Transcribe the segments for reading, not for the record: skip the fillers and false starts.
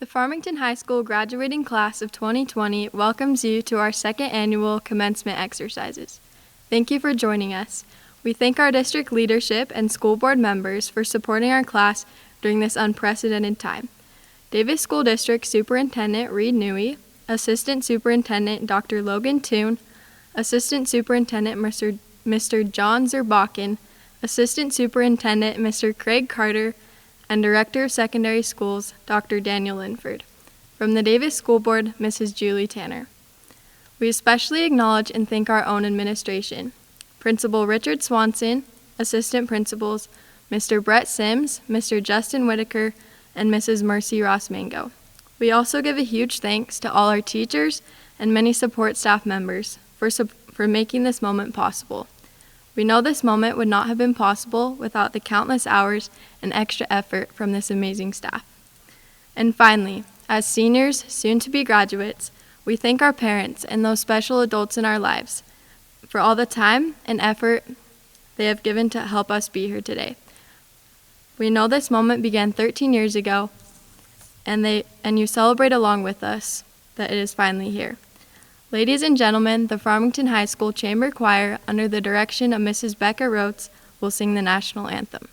The Farmington High School graduating class of 2020 welcomes you to our second annual commencement exercises. Thank you for joining us. We thank our district leadership and school board members for supporting our class during this unprecedented time. Davis School District Superintendent Reed Newey, Assistant Superintendent Dr. Logan Toon, Assistant Superintendent Mr. John Zerbakken, Assistant Superintendent Mr. Craig Carter, and Director of Secondary Schools, Dr. Daniel Linford. From the Davis School Board, Mrs. Julie Tanner. We especially acknowledge and thank our own administration. Principal Richard Swanson, Assistant Principals, Mr. Brett Sims, Mr. Justin Whitaker, and Mrs. Mercy Ross Mango. We also give a huge thanks to all our teachers and many support staff members for making this moment possible. We know this moment would not have been possible without the countless hours and extra effort from this amazing staff. And finally, as seniors, soon to be graduates, we thank our parents and those special adults in our lives for all the time and effort they have given to help us be here today. We know this moment began 13 years ago, and you celebrate along with us that it is finally here. Ladies and gentlemen, the Farmington High School Chamber Choir, under the direction of Mrs. Becca Rhodes, will sing the national anthem.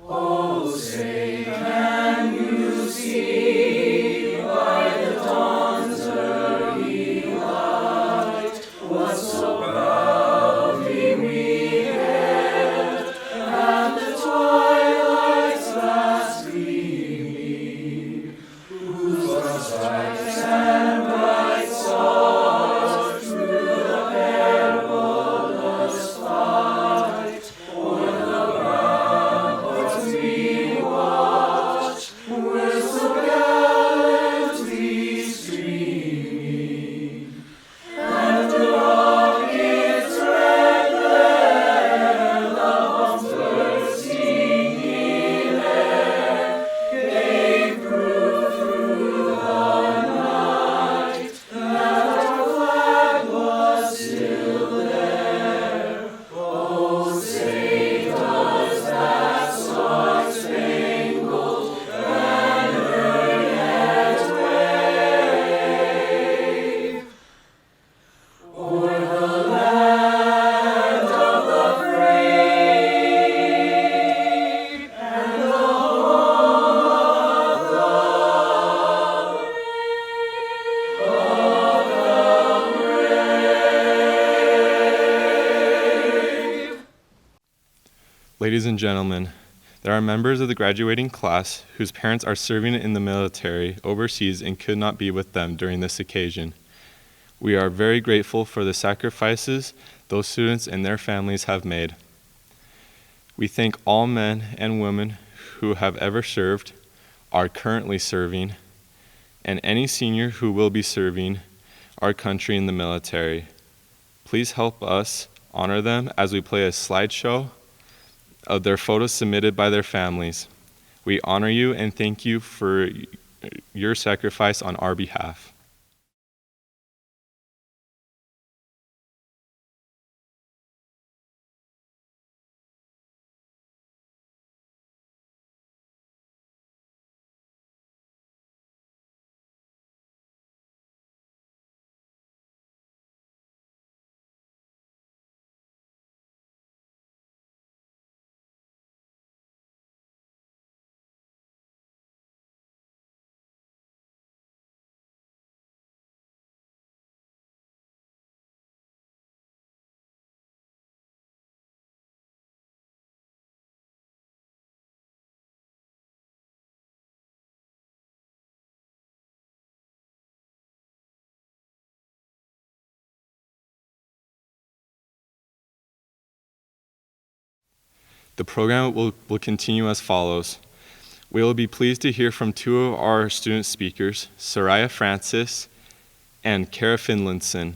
Oh, say, can you see by the dawn's early light what so proudly we hailed at the twilight's last gleaming, whose broad stripes and bright stars through the perilous fight o'er the ramparts we watched were so gallantly streaming, and the rocket's red glare, the bombs bursting in air, gave proof through the night that our flag was still there. Oh, say does that star-spangled banner yet wave o'er the land of the free and the home of the brave. Ladies and gentlemen, there are members of the graduating class whose parents are serving in the military overseas and could not be with them during this occasion. We are very grateful for the sacrifices those students and their families have made. We thank all men and women who have ever served, are currently serving, and any senior who will be serving our country in the military. Please help us honor them as we play a slideshow of their photos submitted by their families. We honor you and thank you for your sacrifice on our behalf. The program will continue as follows. We will be pleased to hear from two of our student speakers, Soraya Francis and Kara Finlinson.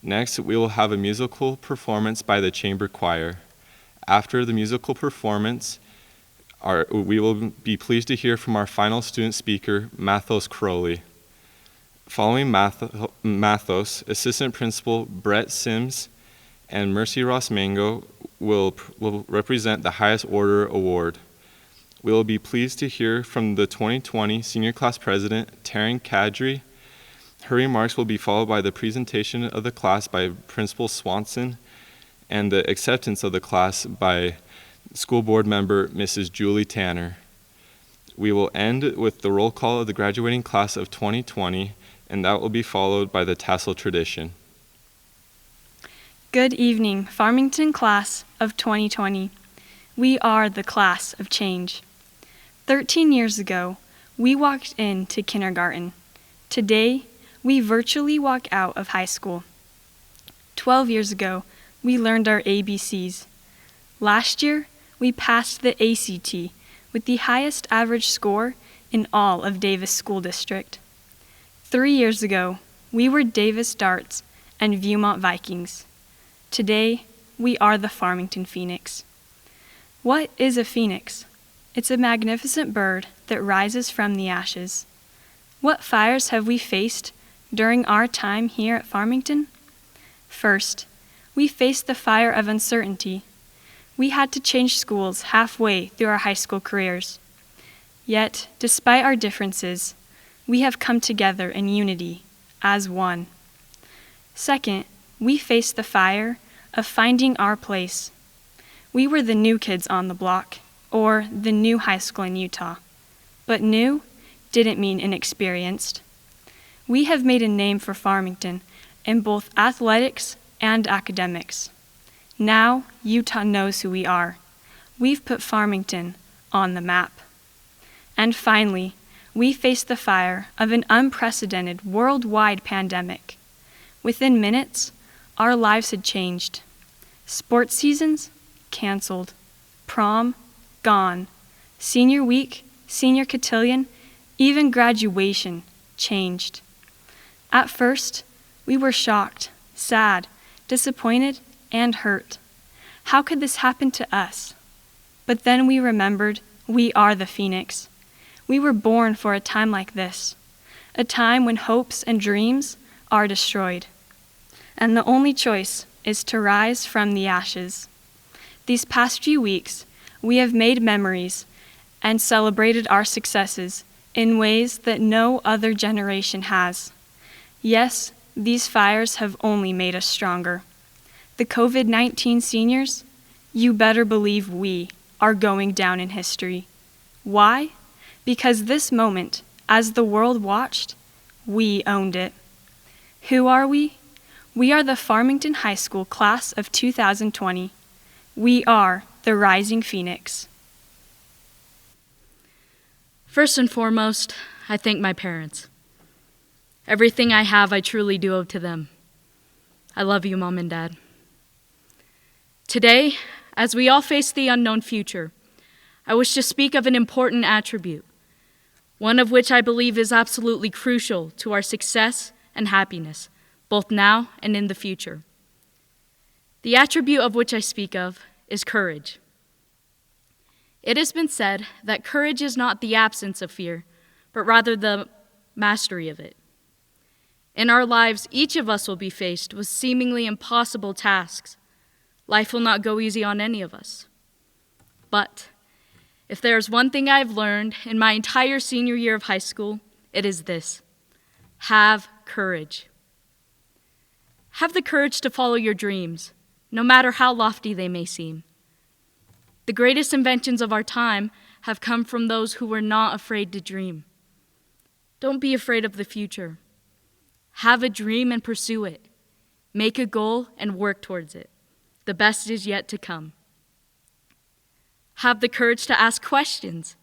Next, we will have a musical performance by the Chamber Choir. After the musical performance, we will be pleased to hear from our final student speaker, Mathos Crowley. Following Mathos, Assistant Principal Brett Sims and Mercy Ross Mango will represent the highest order award. We will be pleased to hear from the 2020 Senior Class President, Taryn Kadri. Her remarks will be followed by the presentation of the class by Principal Swanson and the acceptance of the class by School Board Member Mrs. Julie Tanner. We will end with the roll call of the graduating class of 2020, and that will be followed by the tassel tradition. Good evening, Farmington class of 2020. We are the class of change. 13 years ago, we walked into kindergarten. Today, we virtually walk out of high school. 12 years ago, we learned our ABCs. Last year, we passed the ACT with the highest average score in all of Davis School District. 3 years ago, we were Davis Darts and Viewmont Vikings. Today, we are the Farmington Phoenix. What is a phoenix? It's a magnificent bird that rises from the ashes. What fires have we faced during our time here at Farmington? First, we faced the fire of uncertainty. We had to change schools halfway through our high school careers. Yet, despite our differences, we have come together in unity, as one. Second, we faced the fire of finding our place. We were the new kids on the block, or the new high school in Utah. But new didn't mean inexperienced. We have made a name for Farmington in both athletics and academics. Now, Utah knows who we are. We've put Farmington on the map. And finally, we faced the fire of an unprecedented worldwide pandemic. Within minutes, our lives had changed. Sports seasons, canceled. Prom, gone. Senior week, senior cotillion, even graduation changed. At first, we were shocked, sad, disappointed, and hurt. How could this happen to us? But then we remembered we are the Phoenix. We were born for a time like this, a time when hopes and dreams are destroyed. And the only choice is to rise from the ashes. These past few weeks, we have made memories and celebrated our successes in ways that no other generation has. Yes, these fires have only made us stronger. The COVID-19 seniors, you better believe we are going down in history. Why? Because this moment, as the world watched, we owned it. Who are we? We are the Farmington High School class of 2020. We are the Rising Phoenix. First and foremost, I thank my parents. Everything I have, I truly do owe to them. I love you, Mom and Dad. Today, as we all face the unknown future, I wish to speak of an important attribute, one of which I believe is absolutely crucial to our success and happiness, both now and in the future. The attribute of which I speak of is courage. It has been said that courage is not the absence of fear, but rather the mastery of it. In our lives, each of us will be faced with seemingly impossible tasks. Life will not go easy on any of us. But if there is one thing I've learned in my entire senior year of high school, it is this: have courage. Have the courage to follow your dreams, no matter how lofty they may seem. The greatest inventions of our time have come from those who were not afraid to dream. Don't be afraid of the future. Have a dream and pursue it. Make a goal and work towards it. The best is yet to come. Have the courage to ask questions.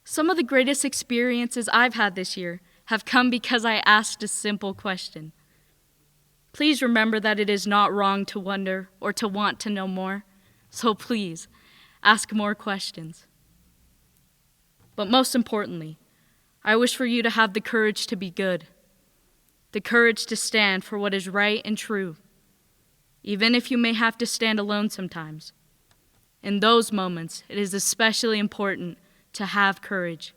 Some of the greatest experiences I've had this year have come because I asked a simple question. Please remember that it is not wrong to wonder or to want to know more. So please, ask more questions. But most importantly, I wish for you to have the courage to be good, the courage to stand for what is right and true, even if you may have to stand alone sometimes. In those moments, it is especially important to have courage.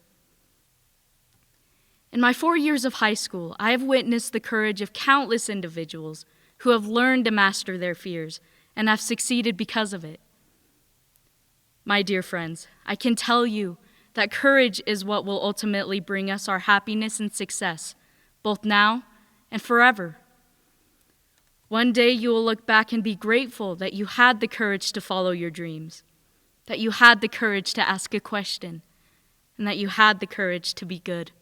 In my 4 years of high school, I have witnessed the courage of countless individuals who have learned to master their fears and have succeeded because of it. My dear friends, I can tell you that courage is what will ultimately bring us our happiness and success, both now and forever. One day you will look back and be grateful that you had the courage to follow your dreams, that you had the courage to ask a question, and that you had the courage to be good.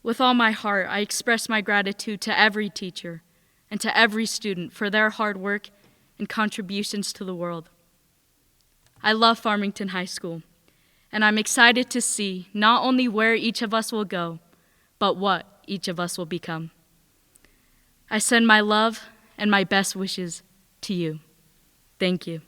With all my heart, I express my gratitude to every teacher and to every student for their hard work and contributions to the world. I love Farmington High School, and I'm excited to see not only where each of us will go, but what each of us will become. I send my love and my best wishes to you. Thank you.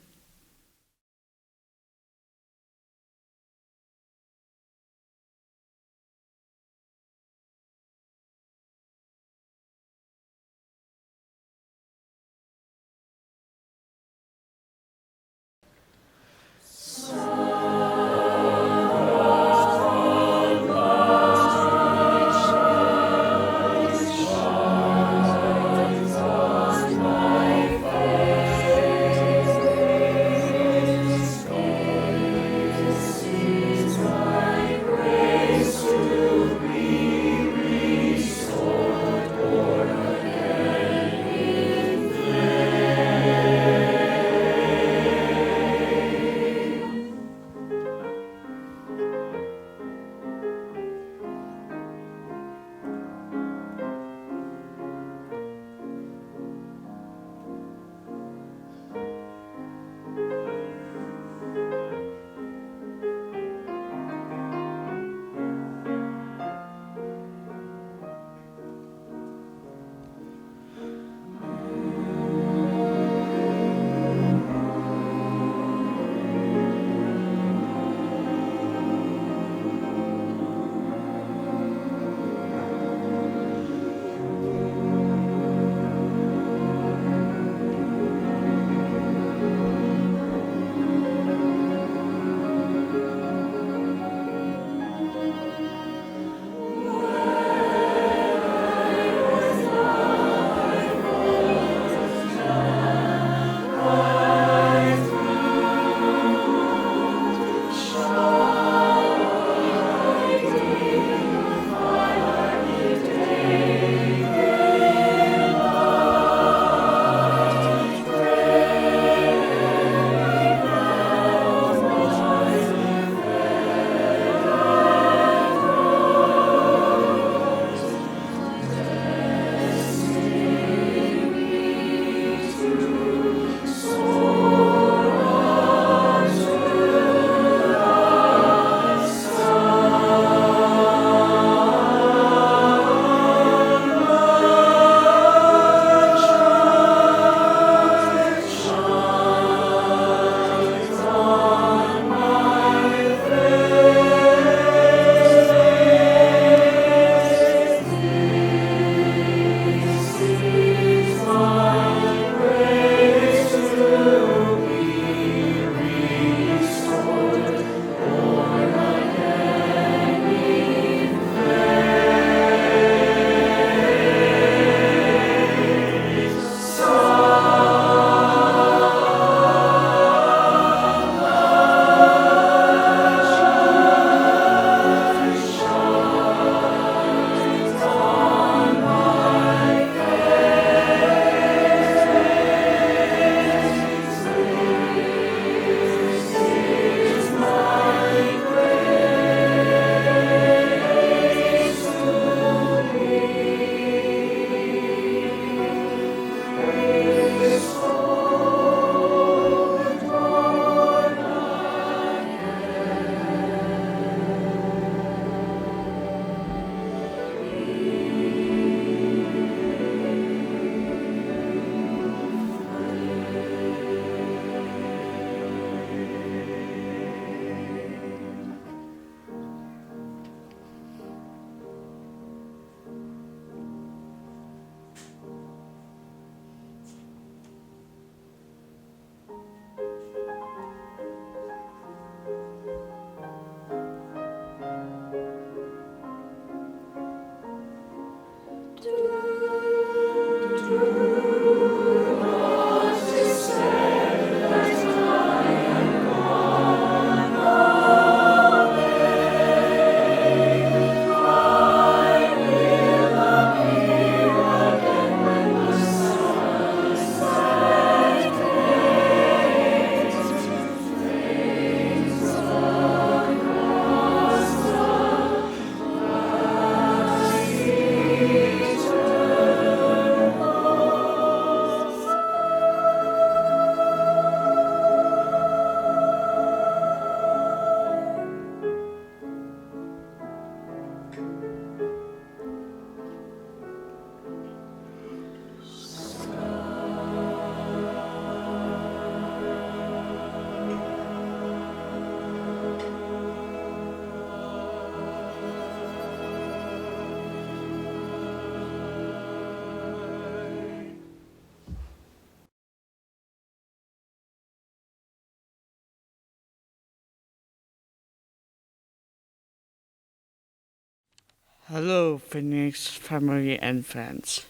Hello, Phoenix family and friends.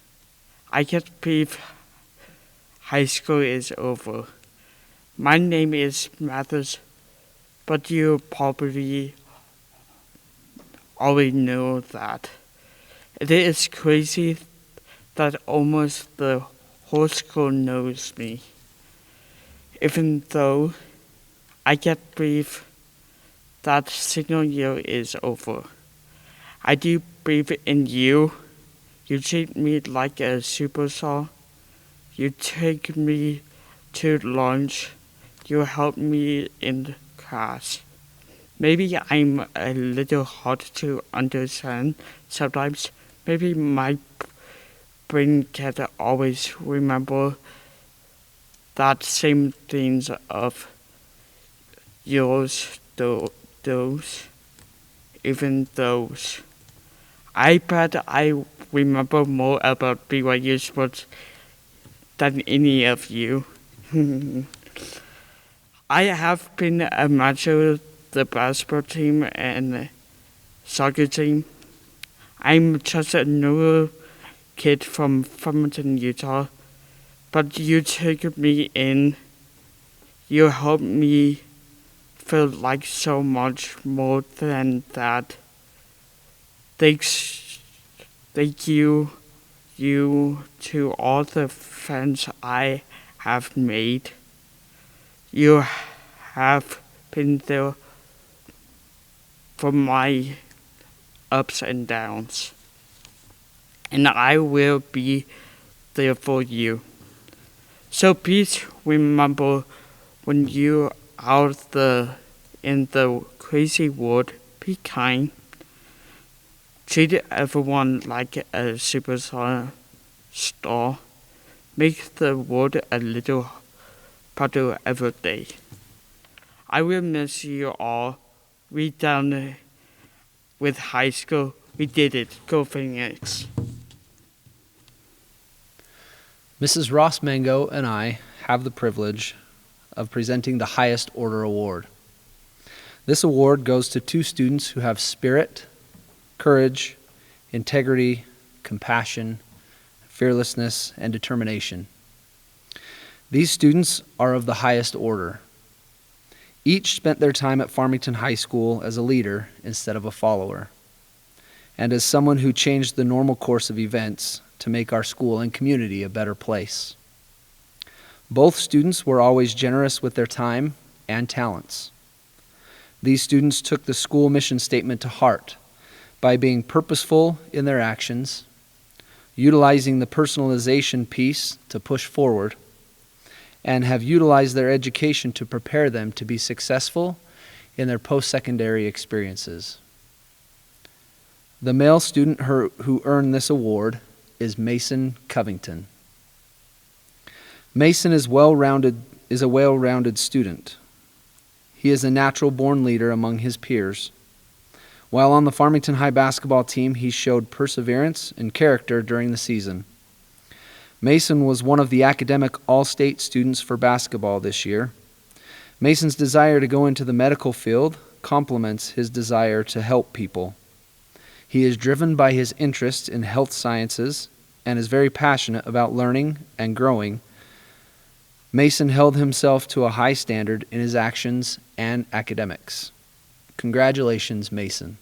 I can't believe high school is over. My name is Mathis, but you probably already know that. It is crazy that almost the whole school knows me. Even though I can't believe that senior year is over. I do believe in you. You treat me like a superstar. You take me to lunch. You help me in class. Maybe I'm a little hard to understand sometimes. Maybe my brain can't always remember that same things of yours, even those. I bet I remember more about BYU sports than any of you. I have been a manager of the basketball team and soccer team. I'm just a new kid from Farmington, Utah, but you took me in. You helped me feel like so much more than that. Thank you to all the friends I have made. You have been there for my ups and downs, and I will be there for you. So please remember, when you are in the crazy world, be kind. Treat everyone like a superstar. Make the world a little better every day. I will miss you all. We done with high school. We did it. Go Phoenix. Mrs. Ross Mango and I have the privilege of presenting the highest order award. This award goes to 2 students who have spirit, courage, integrity, compassion, fearlessness, and determination. These students are of the highest order. Each spent their time at Farmington High School as a leader instead of a follower, and as someone who changed the normal course of events to make our school and community a better place. Both students were always generous with their time and talents. These students took the school mission statement to heart by being purposeful in their actions, utilizing the personalization piece to push forward, and have utilized their education to prepare them to be successful in their post-secondary experiences. The male student who earned this award is Mason Covington. Mason is a well-rounded student. He is a natural-born leader among his peers. While on the Farmington High basketball team, he showed perseverance and character during the season. Mason was one of the academic all-state students for basketball this year. Mason's desire to go into the medical field complements his desire to help people. He is driven by his interest in health sciences and is very passionate about learning and growing. Mason held himself to a high standard in his actions and academics. Congratulations, Mason.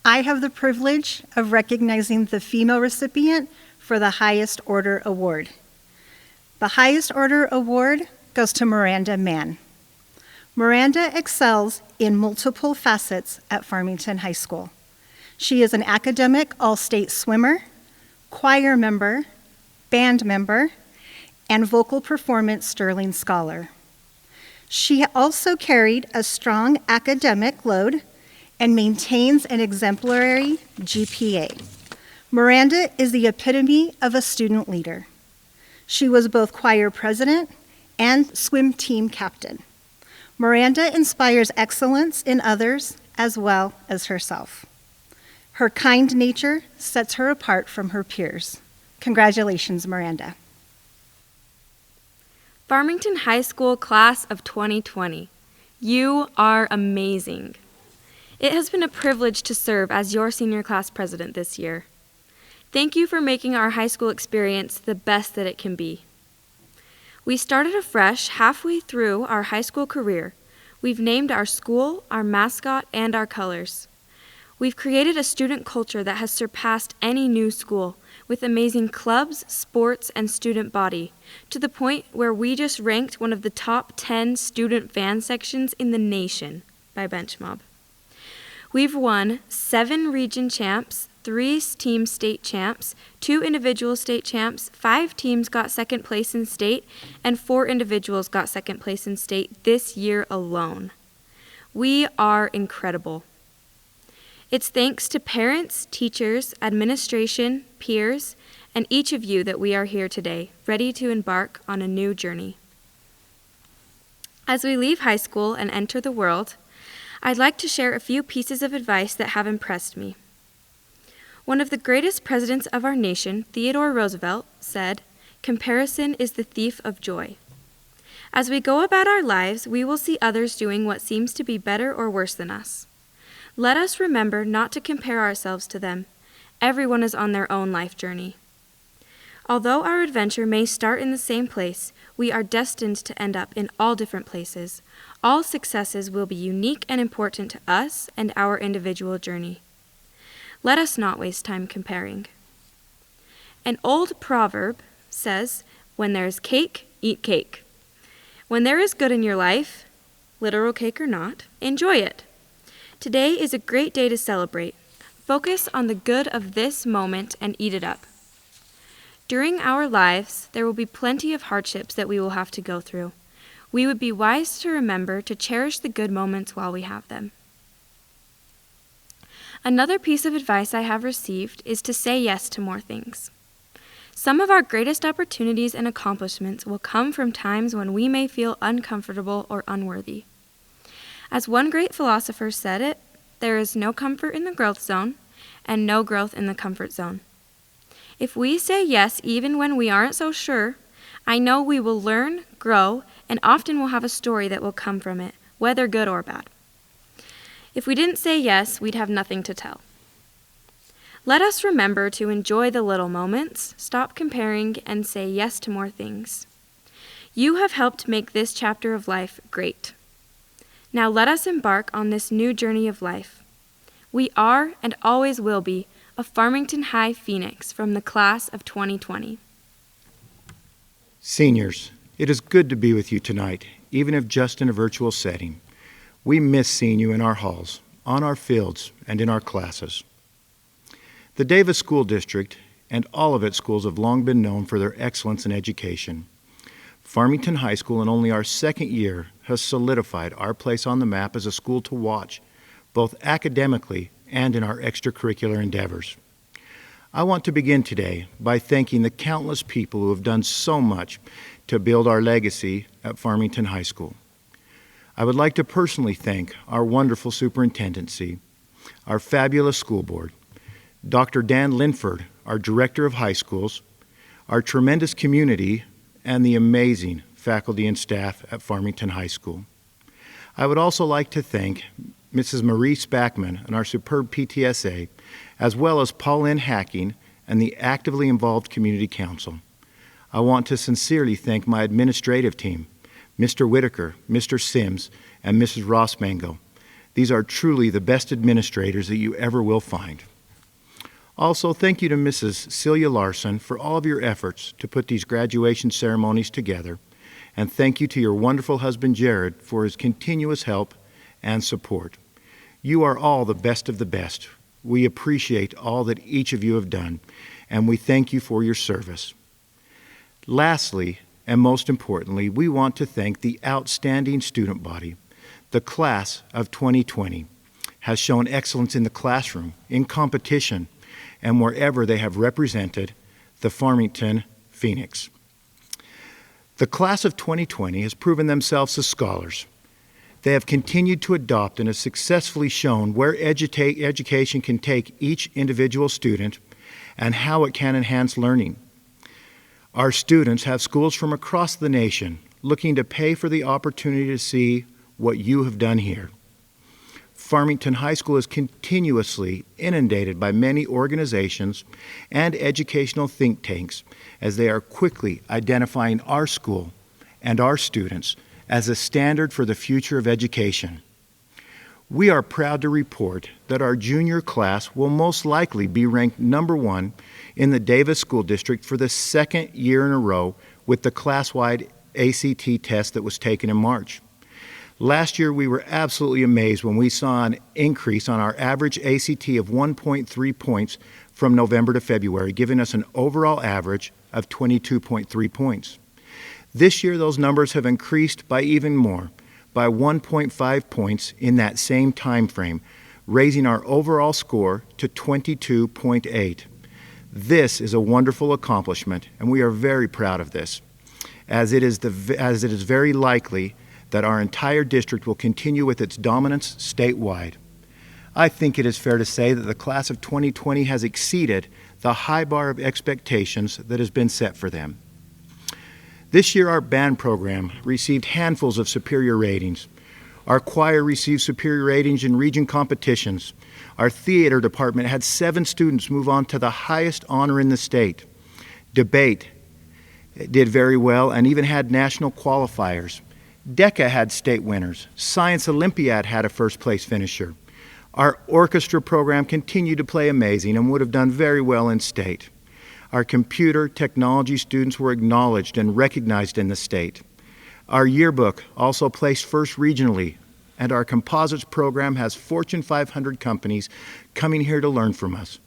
I have the privilege of recognizing the female recipient for the highest order award. The highest order award goes to Miranda Mann. Miranda excels in multiple facets at Farmington High School. She is an academic all-state swimmer, choir member, band member, and vocal performance Sterling Scholar. She also carried a strong academic load and maintains an exemplary GPA. Miranda is the epitome of a student leader. She was both choir president and swim team captain. Miranda inspires excellence in others as well as herself. Her kind nature sets her apart from her peers. Congratulations, Miranda. Farmington High School Class of 2020, you are amazing. It has been a privilege to serve as your senior class president this year. Thank you for making our high school experience the best that it can be. We started afresh halfway through our high school career. We've named our school, our mascot, and our colors. We've created a student culture that has surpassed any new school, with amazing clubs, sports, and student body, to the point where we just ranked one of the top 10 student fan sections in the nation by Benchmob. We've won 7 region champs, 3 team state champs, 2 individual state champs, 5 teams got second place in state, and 4 individuals got second place in state this year alone. We are incredible. It's thanks to parents, teachers, administration, peers, and each of you that we are here today, ready to embark on a new journey. As we leave high school and enter the world, I'd like to share a few pieces of advice that have impressed me. One of the greatest presidents of our nation, Theodore Roosevelt, said, "Comparison is the thief of joy." As we go about our lives, we will see others doing what seems to be better or worse than us. Let us remember not to compare ourselves to them. Everyone is on their own life journey. Although our adventure may start in the same place, we are destined to end up in all different places. All successes will be unique and important to us and our individual journey. Let us not waste time comparing. An old proverb says, "When there is cake, eat cake." When there is good in your life, literal cake or not, enjoy it. Today is a great day to celebrate. Focus on the good of this moment and eat it up. During our lives, there will be plenty of hardships that we will have to go through. We would be wise to remember to cherish the good moments while we have them. Another piece of advice I have received is to say yes to more things. Some of our greatest opportunities and accomplishments will come from times when we may feel uncomfortable or unworthy. As one great philosopher said it, there is no comfort in the growth zone and no growth in the comfort zone. If we say yes even when we aren't so sure, I know we will learn, grow, and often will have a story that will come from it, whether good or bad. If we didn't say yes, we'd have nothing to tell. Let us remember to enjoy the little moments, stop comparing, and say yes to more things. You have helped make this chapter of life great. Now let us embark on this new journey of life. We are, and always will be, a Farmington High Phoenix from the class of 2020. Seniors, it is good to be with you tonight, even if just in a virtual setting. We miss seeing you in our halls, on our fields, and in our classes. The Davis School District and all of its schools have long been known for their excellence in education. Farmington High School, in only our second year, has solidified our place on the map as a school to watch, both academically and in our extracurricular endeavors. I want to begin today by thanking the countless people who have done so much to build our legacy at Farmington High School. I would like to personally thank our wonderful superintendency, our fabulous school board, Dr. Dan Linford, our director of high schools, our tremendous community, and the amazing faculty and staff at Farmington High School. I would also like to thank Mrs. Marie Spackman and our superb PTSA, as well as Pauline Hacking and the actively involved Community Council. I want to sincerely thank my administrative team, Mr. Whitaker, Mr. Sims, and Mrs. Ross Mango. These are truly the best administrators that you ever will find. Also, thank you to Mrs. Celia Larson for all of your efforts to put these graduation ceremonies together, and thank you to your wonderful husband, Jared, for his continuous help and support. You are all the best of the best. We appreciate all that each of you have done, and we thank you for your service. Lastly, and most importantly, we want to thank the outstanding student body. The class of 2020 has shown excellence in the classroom, in competition, and wherever they have represented the Farmington Phoenix. The class of 2020 has proven themselves as scholars. They have continued to adopt and have successfully shown where education can take each individual student and how it can enhance learning. Our students have schools from across the nation looking to pay for the opportunity to see what you have done here. Farmington High School is continuously inundated by many organizations and educational think tanks as they are quickly identifying our school and our students as a standard for the future of education. We are proud to report that our junior class will most likely be ranked number 1 in the Davis School District for the second year in a row with the class-wide ACT test that was taken in March. Last year, we were absolutely amazed when we saw an increase on our average ACT of 1.3 points from November to February, giving us an overall average of 22.3 points. This year, those numbers have increased by even more, by 1.5 points in that same time frame, raising our overall score to 22.8. This is a wonderful accomplishment, and we are very proud of this, as it is very likely that our entire district will continue with its dominance statewide. I think it is fair to say that the class of 2020 has exceeded the high bar of expectations that has been set for them. This year, our band program received handfuls of superior ratings. Our choir received superior ratings in region competitions. Our theater department had 7 students move on to the highest honor in the state. Debate did very well and even had national qualifiers. DECA had state winners. Science Olympiad had a first-place finisher. Our orchestra program continued to play amazing and would have done very well in state. Our computer technology students were acknowledged and recognized in the state. Our yearbook also placed first regionally, and our composites program has Fortune 500 companies coming here to learn from us.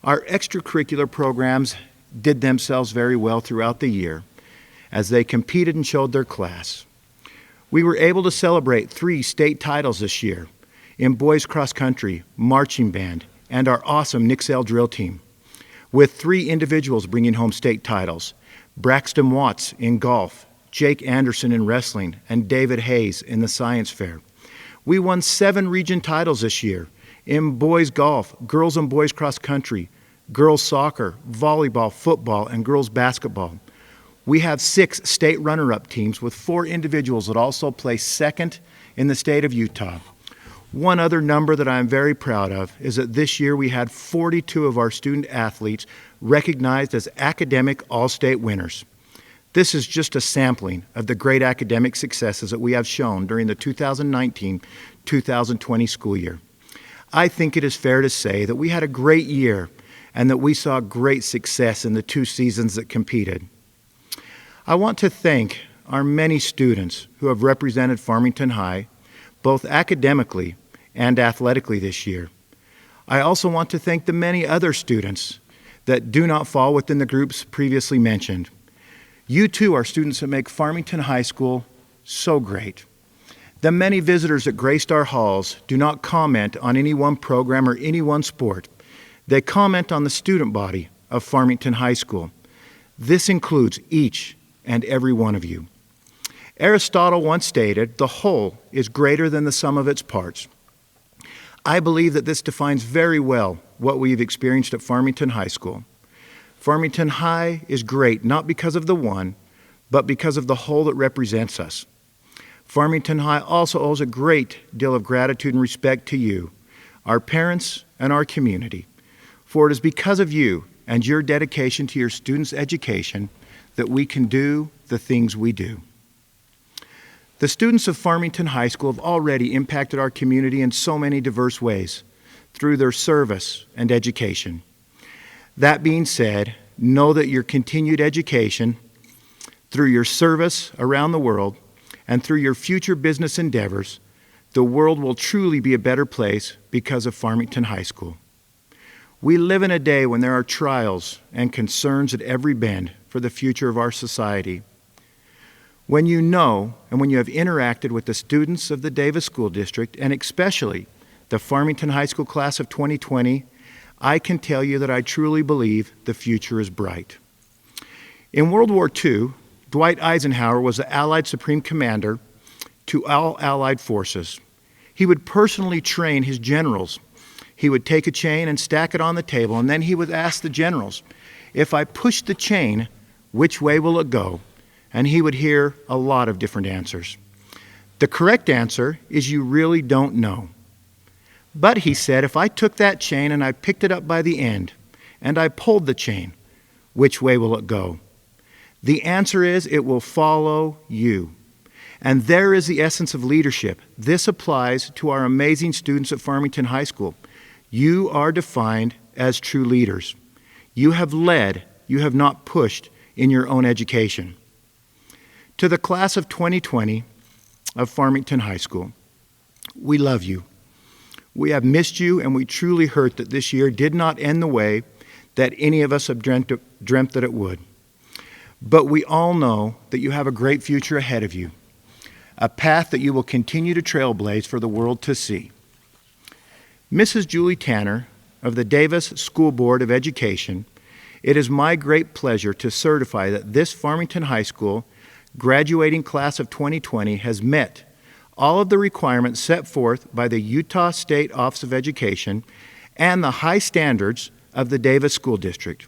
Our extracurricular programs did themselves very well throughout the year as they competed and showed their class. We were able to celebrate 3 state titles this year in boys cross country, marching band, and our awesome Nixell drill team, with 3 individuals bringing home state titles: Braxton Watts in golf, Jake Anderson in wrestling, and David Hayes in the science fair. We won 7 region titles this year in boys golf, girls and boys cross country, girls soccer, volleyball, football, and girls basketball. We have 6 state runner-up teams with 4 individuals that also placed second in the state of Utah. One other number that I'm very proud of is that this year we had 42 of our student athletes recognized as academic all-state winners. This is just a sampling of the great academic successes that we have shown during the 2019-2020 school year. I think it is fair to say that we had a great year and that we saw great success in the 2 seasons that competed. I want to thank our many students who have represented Farmington High, both academically and athletically this year. I also want to thank the many other students that do not fall within the groups previously mentioned. You too are students that make Farmington High School so great. The many visitors that graced our halls do not comment on any one program or any one sport. They comment on the student body of Farmington High School. This includes each and every one of you. Aristotle once stated, "The whole is greater than the sum of its parts." I believe that this defines very well what we've experienced at Farmington High School. Farmington High is great not because of the one, but because of the whole that represents us. Farmington High also owes a great deal of gratitude and respect to you, our parents and our community, for it is because of you and your dedication to your students' education that we can do the things we do. The students of Farmington High School have already impacted our community in so many diverse ways through their service and education. That being said, know that your continued education, through your service around the world, and through your future business endeavors, the world will truly be a better place because of Farmington High School. We live in a day when there are trials and concerns at every bend for the future of our society. When you know and when you have interacted with the students of the Davis School District, and especially the Farmington High School class of 2020, I can tell you that I truly believe the future is bright. In World War II, Dwight Eisenhower was the Allied Supreme Commander to all Allied forces. He would personally train his generals. He would take a chain and stack it on the table, and then he would ask the generals, "If I push the chain, which way will it go?" And he would hear a lot of different answers. The correct answer is you really don't know. But he said, if I took that chain and I picked it up by the end, and I pulled the chain, which way will it go? The answer is it will follow you. And there is the essence of leadership. This applies to our amazing students at Farmington High School. You are defined as true leaders. You have led, you have not pushed in your own education. To the class of 2020 of Farmington High School, we love you. We have missed you, and we truly hurt that this year did not end the way that any of us have dreamt that it would. But we all know that you have a great future ahead of you, a path that you will continue to trailblaze for the world to see. Mrs. Julie Tanner of the Davis School Board of Education, it is my great pleasure to certify that this Farmington High School graduating class of 2020 has met all of the requirements set forth by the Utah State Office of Education and the high standards of the Davis School District.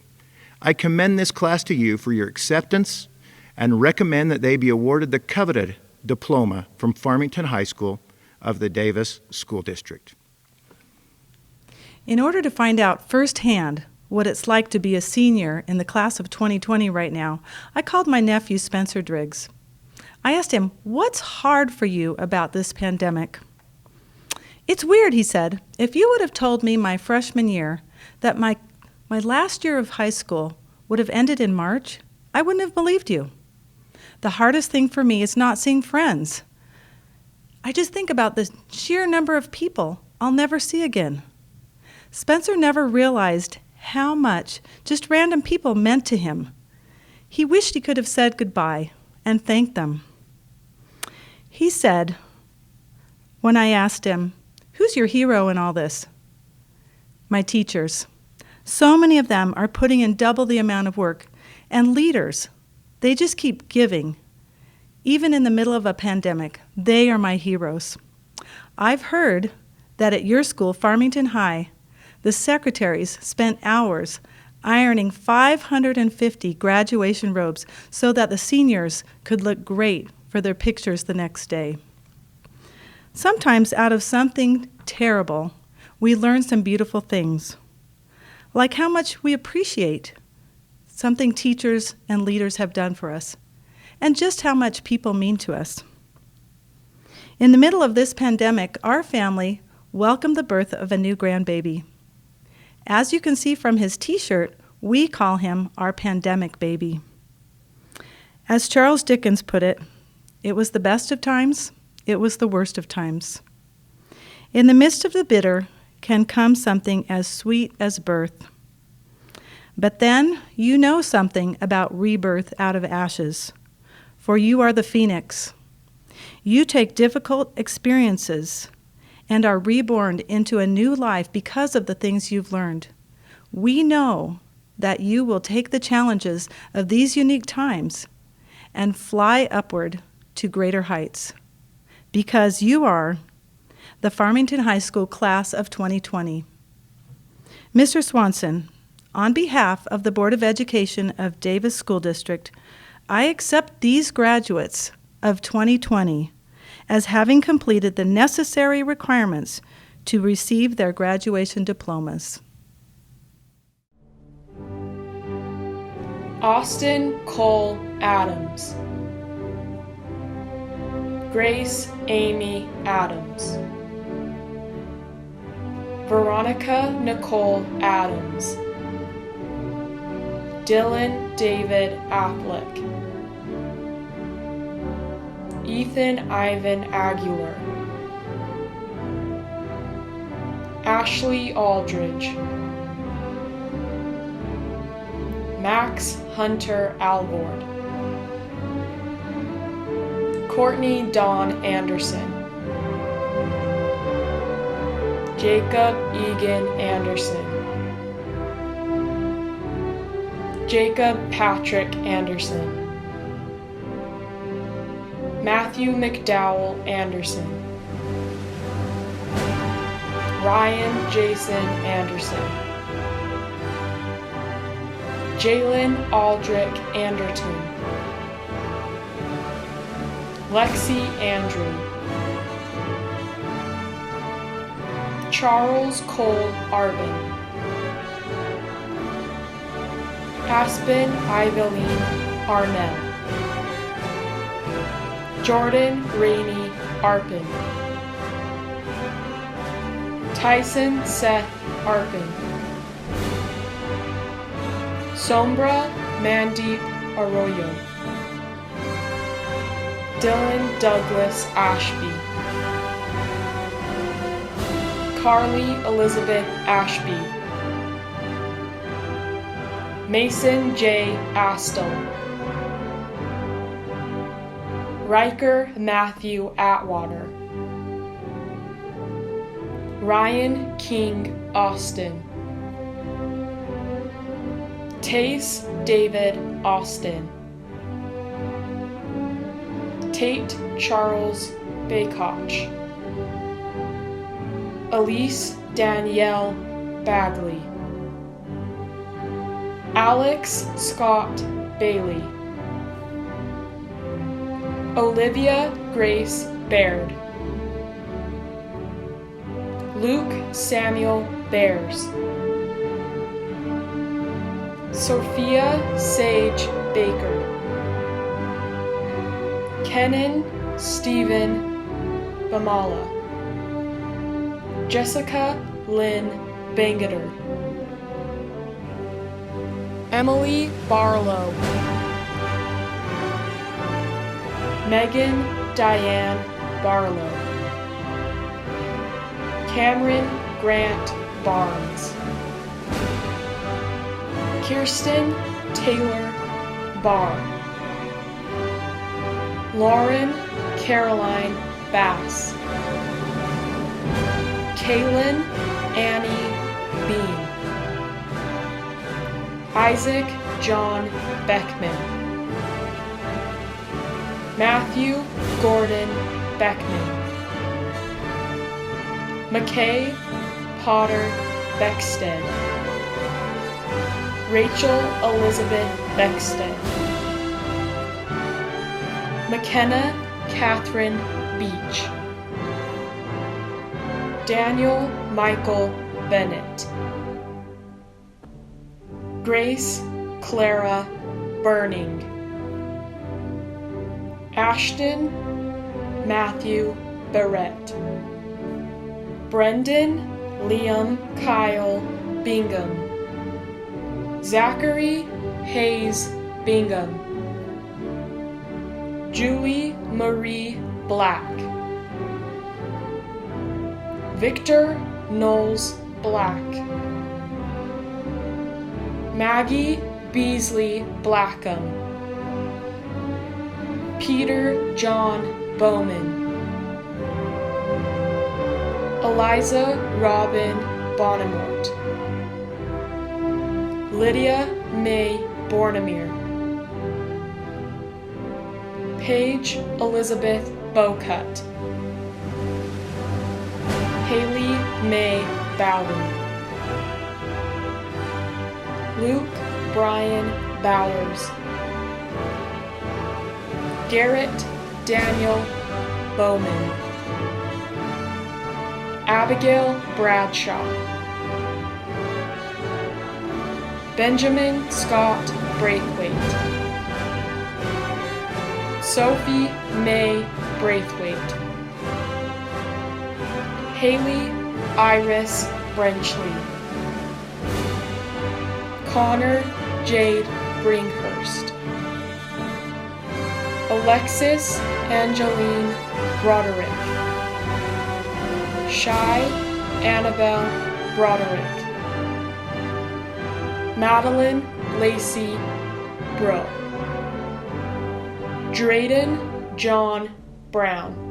I commend this class to you for your acceptance and recommend that they be awarded the coveted diploma from Farmington High School of the Davis School District. In order to find out firsthand what it's like to be a senior in the class of 2020 right now, I called my nephew Spencer Driggs. I asked him, what's hard for you about this pandemic? It's weird, he said. If you would have told me my freshman year that my last year of high school would have ended in March, I wouldn't have believed you. The hardest thing for me is not seeing friends. I just think about the sheer number of people I'll never see again. Spencer never realized how much just random people meant to him. He wished he could have said goodbye and thanked them. He said, when I asked him, who's your hero in all this? My teachers. So many of them are putting in double the amount of work. And leaders, they just keep giving. Even in the middle of a pandemic, they are my heroes. I've heard that at your school, Farmington High, the secretaries spent hours ironing 550 graduation robes so that the seniors could look great for their pictures the next day. Sometimes out of something terrible, we learn some beautiful things, like how much we appreciate something teachers and leaders have done for us, and just how much people mean to us. In the middle of this pandemic, our family welcomed the birth of a new grandbaby. As you can see from his t-shirt, we call him our pandemic baby. As Charles Dickens put it, it was the best of times, it was the worst of times. In the midst of the bitter can come something as sweet as birth. But then you know something about rebirth out of ashes, for you are the phoenix. You take difficult experiences and are reborn into a new life because of the things you've learned. We know that you will take the challenges of these unique times and fly upward to greater heights, because you are the Farmington High School class of 2020. Mr. Swanson, on behalf of the Board of Education of Davis School District, I accept these graduates of 2020 as having completed the necessary requirements to receive their graduation diplomas. Austin Cole Adams. Grace Amy Adams. Veronica Nicole Adams. Dylan David Affleck. Ethan Ivan Aguilar. Ashley Aldridge. Max Hunter Alvord. Courtney Dawn Anderson. Jacob Egan Anderson. Jacob Patrick Anderson. Matthew McDowell Anderson. Ryan Jason Anderson. Jalen Aldrich Anderton. Lexi Andrew. Charles Cole Arbin, Aspen Iveline Arnell, Jordan Rainey Arpin, Tyson Seth Arpin, Sombra Mandeep Arroyo, Dylan Douglas Ashby, Carly Elizabeth Ashby, Mason J. Astle, Riker Matthew Atwater, Ryan King Austin, Tace David Austin, Tate Charles Baykoch, Elise Danielle Bagley, Alex Scott Bailey, Olivia Grace Baird, Luke Samuel Bears, Sophia Sage Baker, Kenan Stephen Bamala, Jessica Lynn Bangater, Emily Barlow, Megan Diane Barlow, Cameron Grant Barnes, Kirsten Taylor Barr, Lauren Caroline Bass, Kaylin Annie Bean, Isaac John Beckman, Matthew Gordon Beckman, McKay Potter Beckstead, Rachel Elizabeth Beckstead, McKenna Catherine Beach, Daniel Michael Bennett, Grace Clara Burning, Ashton Matthew Barrett, Brendan Liam Kyle Bingham, Zachary Hayes Bingham, Julie Marie Black, Victor Knowles Black, Maggie Beasley Blackham, Peter John Bowman, Eliza Robin Bonnemort, Lydia May Bornemere, Paige Elizabeth Bowcut, Haley May Bowen, Luke Brian Bowers, Garrett Daniel Bowman, Abigail Bradshaw, Benjamin Scott Braithwaite, Sophie May Braithwaite, Haley Iris Brenchley, Connor Jade Brinkhurst, Alexis Angeline Broderick, Shy Annabelle Broderick, Madeline Lacey Bro, Drayden John Brown,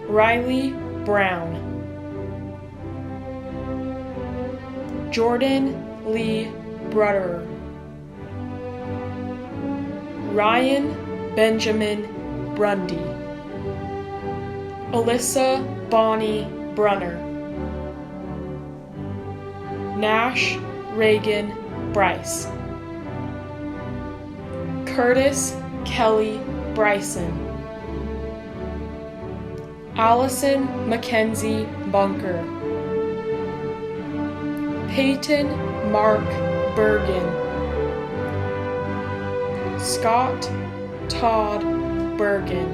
Riley Brown, Jordan Lee Brutterer, Ryan Benjamin Brundy, Alyssa Bonnie Brunner, Nash Reagan Bryce, Curtis Kelly Bryson, Allison Mackenzie Bunker, Peyton Mark Bergen, Scott Todd Bergen,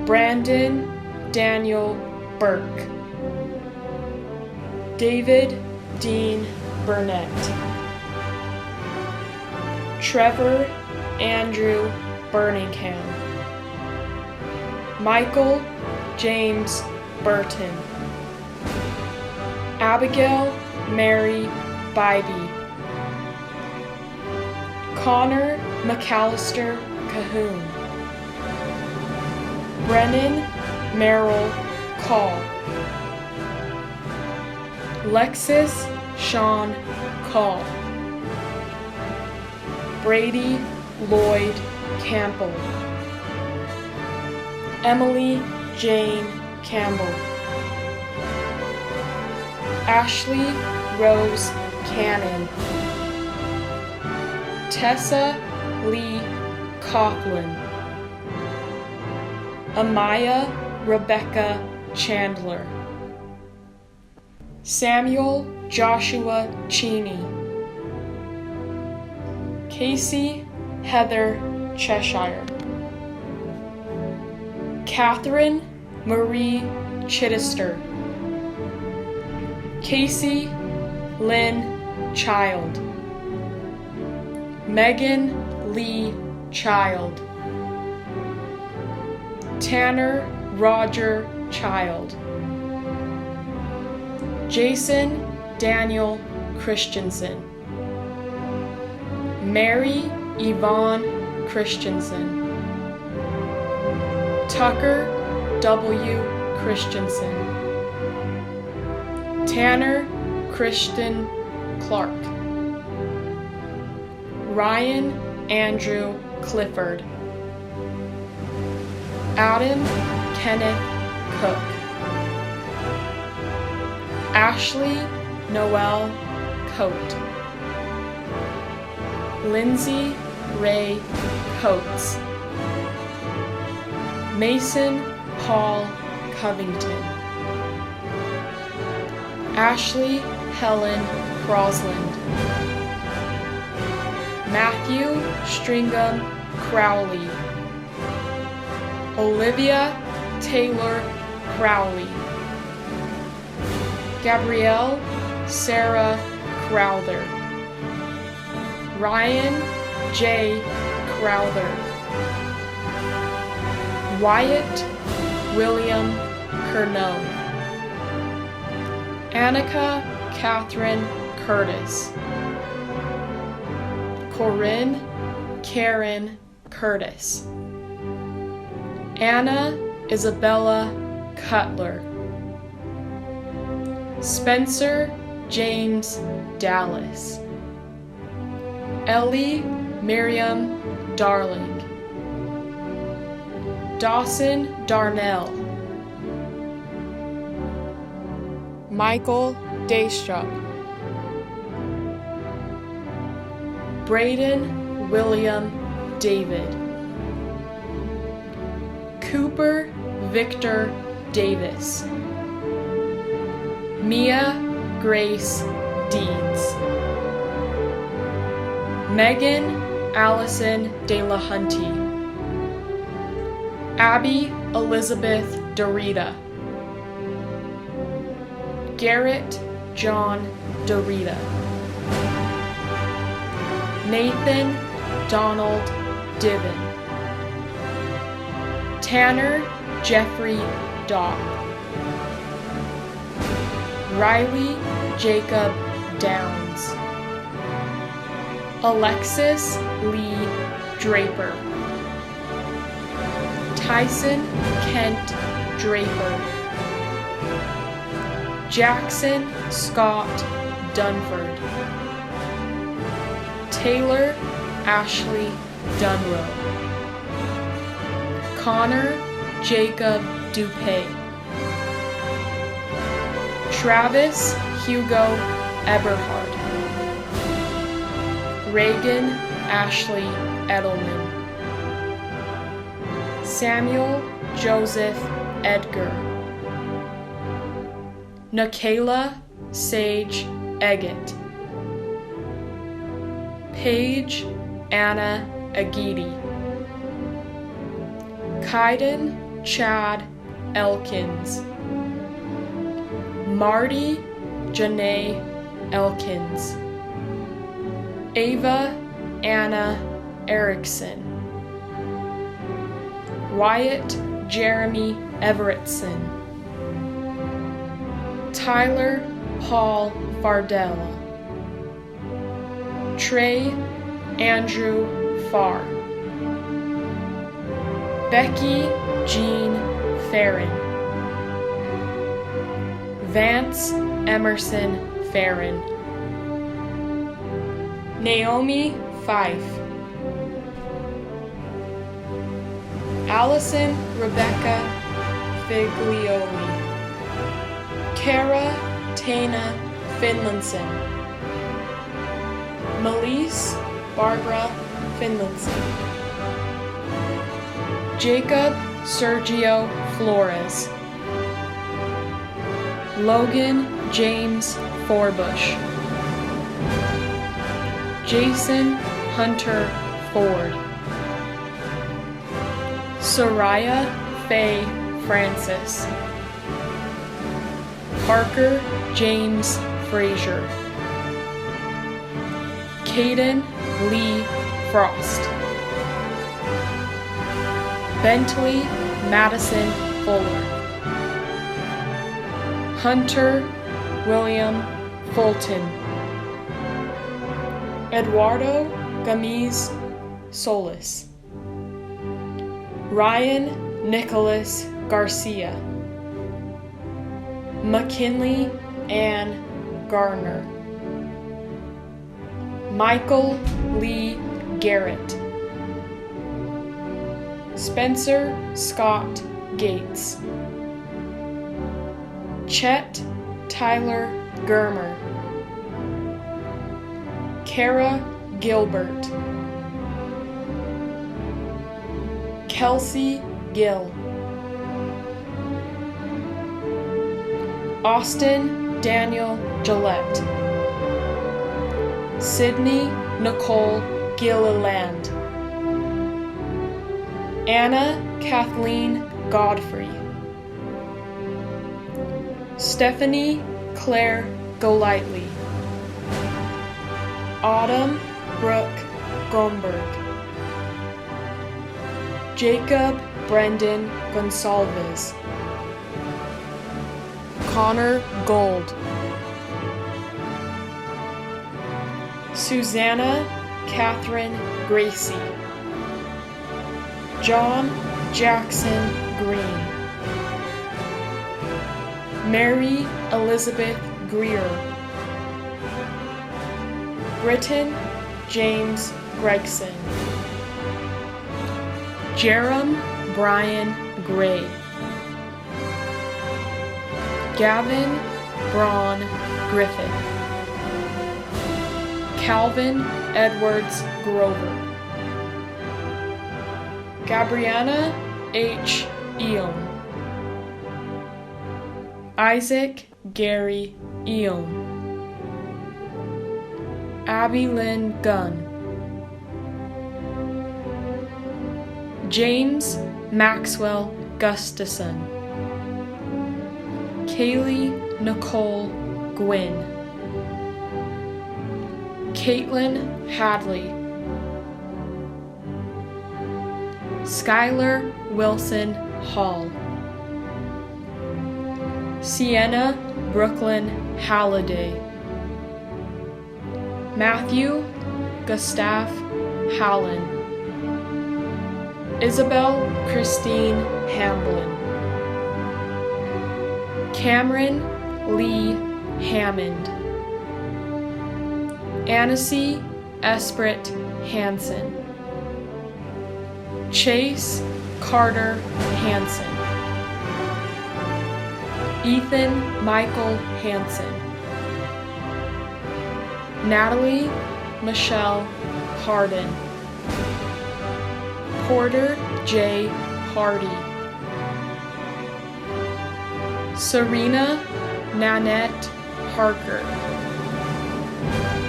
Brandon Daniel Burke, David Dean Burnett, Trevor Andrew Birmingham, Michael James Burton, Abigail Mary Bybee, Connor McAllister Cahoon, Brennan Merrill Call, Lexus Sean Call, Brady Lloyd Campbell, Emily Jane Campbell, Ashley Rose Cannon, Tessa Lee Coughlin, Amaya Rebecca Chandler, Samuel Joshua Cheney, Casey Heather Cheshire, Catherine Marie Chittister, Casey Lynn Child, Megan Lee Child, Tanner Roger Child, Jason Daniel Christensen, Mary Yvonne Christensen, Tucker W. Christensen, Tanner Christian Clark, Ryan Andrew Clifford, Adam Kenneth Cook, Ashley Noel Coate, Lindsay Ray Coates, Mason Paul Covington, Ashley Helen Crosland, Matthew Stringham Crowley, Olivia Taylor Crowley, Gabrielle Sarah Crowther, Ryan J. Crowther, Wyatt William Curnow, Annika Catherine Curtis, Corinne Karen Curtis, Anna Isabella Cutler, Spencer James Dallas, Ellie Miriam Darling, Dawson Darnell, Michael Daystrup, Braden William David, Cooper Victor Davis, Mia Grace Deeds, Megan Allison De La Hunty, Abby Elizabeth Dorita, Garrett John Dorita, Nathan Donald Diven, Tanner Jeffrey Dopp, Riley Jacob Downs, Alexis Lee Draper, Tyson Kent Draper, Jackson Scott Dunford, Taylor Ashley Dunrow, Connor Jacob Dupay, Travis Hugo Eberhard, Reagan Ashley Edelman, Samuel Joseph Edgar, Nikayla Sage Eggett, Paige Anna Agidi, Kaiden Chad Elkins, Marty Janae Elkins, Ava Anna Erickson, Wyatt Jeremy Everettson, Tyler Paul Fardella, Trey Andrew Farr, Becky Jean Farron, Vance Emerson Farron, Naomi Fife, Allison Rebecca Figlioli, Kara Tana Finlinson, Melise Barbara Finlinson, Jacob Sergio Flores, Logan James Forbush, Jason Hunter Ford, Soraya Faye Francis, Parker James Frazier, Caden Lee Frost, Bentley Madison Fuller, Hunter William Fulton, Eduardo Gamiz Solis, Ryan Nicholas Garcia, McKinley Ann Garner, Michael Lee Garrett, Spencer Scott Gates, Chet Tyler Germer, Kara Gilbert, Kelsey Gill, Austin Daniel Gillette, Sydney Nicole Gilliland, Anna Kathleen Godfrey, Stephanie Claire Golightly, Autumn Brooke Gomberg, Jacob Brendan Gonsalves, Connor Gold, Susanna Catherine Gracie, John Jackson Green, Mary Elizabeth Greer, Britton James Gregson, Jerem Brian Gray, Gavin Braun Griffith, Calvin Edwards Grover, Gabriana H. Eom, Isaac Gary Eom, Abby Lynn Gunn, James Maxwell Gustafson, Kaylee Nicole Gwynn, Caitlin Hadley, Skylar Wilson Hall, Sienna Brooklyn Halliday, Matthew Gustav Hallen, Isabel Christine Hamblin, Cameron Lee Hammond, Annecy Esprit Hansen, Chase Carter Hansen, Ethan Michael Hansen, Natalie Michelle Harden, Porter J. Hardy, Serena Nanette Parker,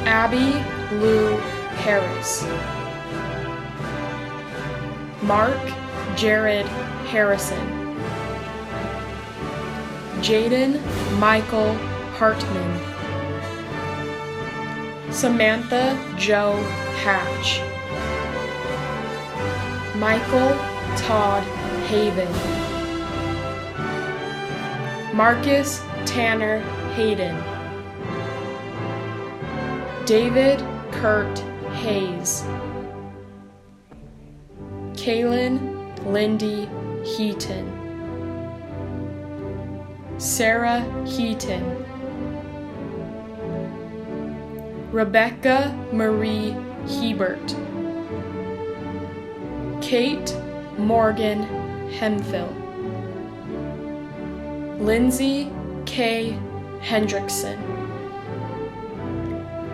Abby Lou Harris, Mark Jared Harrison, Jaden Michael Hartman, Samantha Joe Hatch, Michael Todd Haven, Marcus Tanner Hayden, David Kurt Hayes, Kaylin Lindy Heaton, Sarah Heaton, Rebecca Marie Hebert, Kate Morgan Hemphill, Lindsay K. Hendrickson,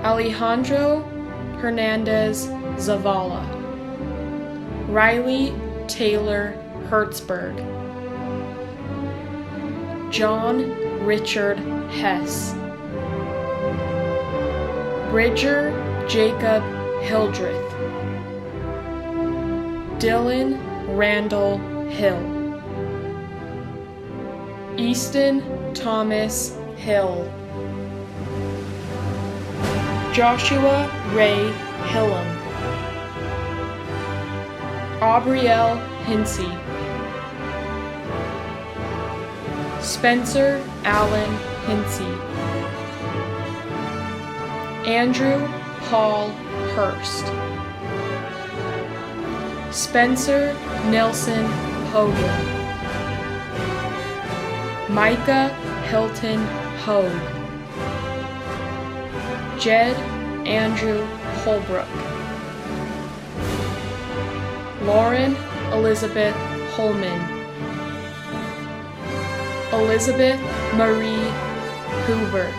Alejandro Hernandez Zavala, Riley Taylor Hertzberg, John Richard Hess, Bridger Jacob Hildreth, Dylan Randall Hill, Easton Thomas Hill, Joshua Ray Hillam, Aubrielle Hinsey, Spencer Allen Hinsey, Andrew Paul Hurst, Spencer Nelson Hogan, Micah Hilton Hogue, Jed Andrew Holbrook, Lauren Elizabeth Holman, Elizabeth Marie Hoover,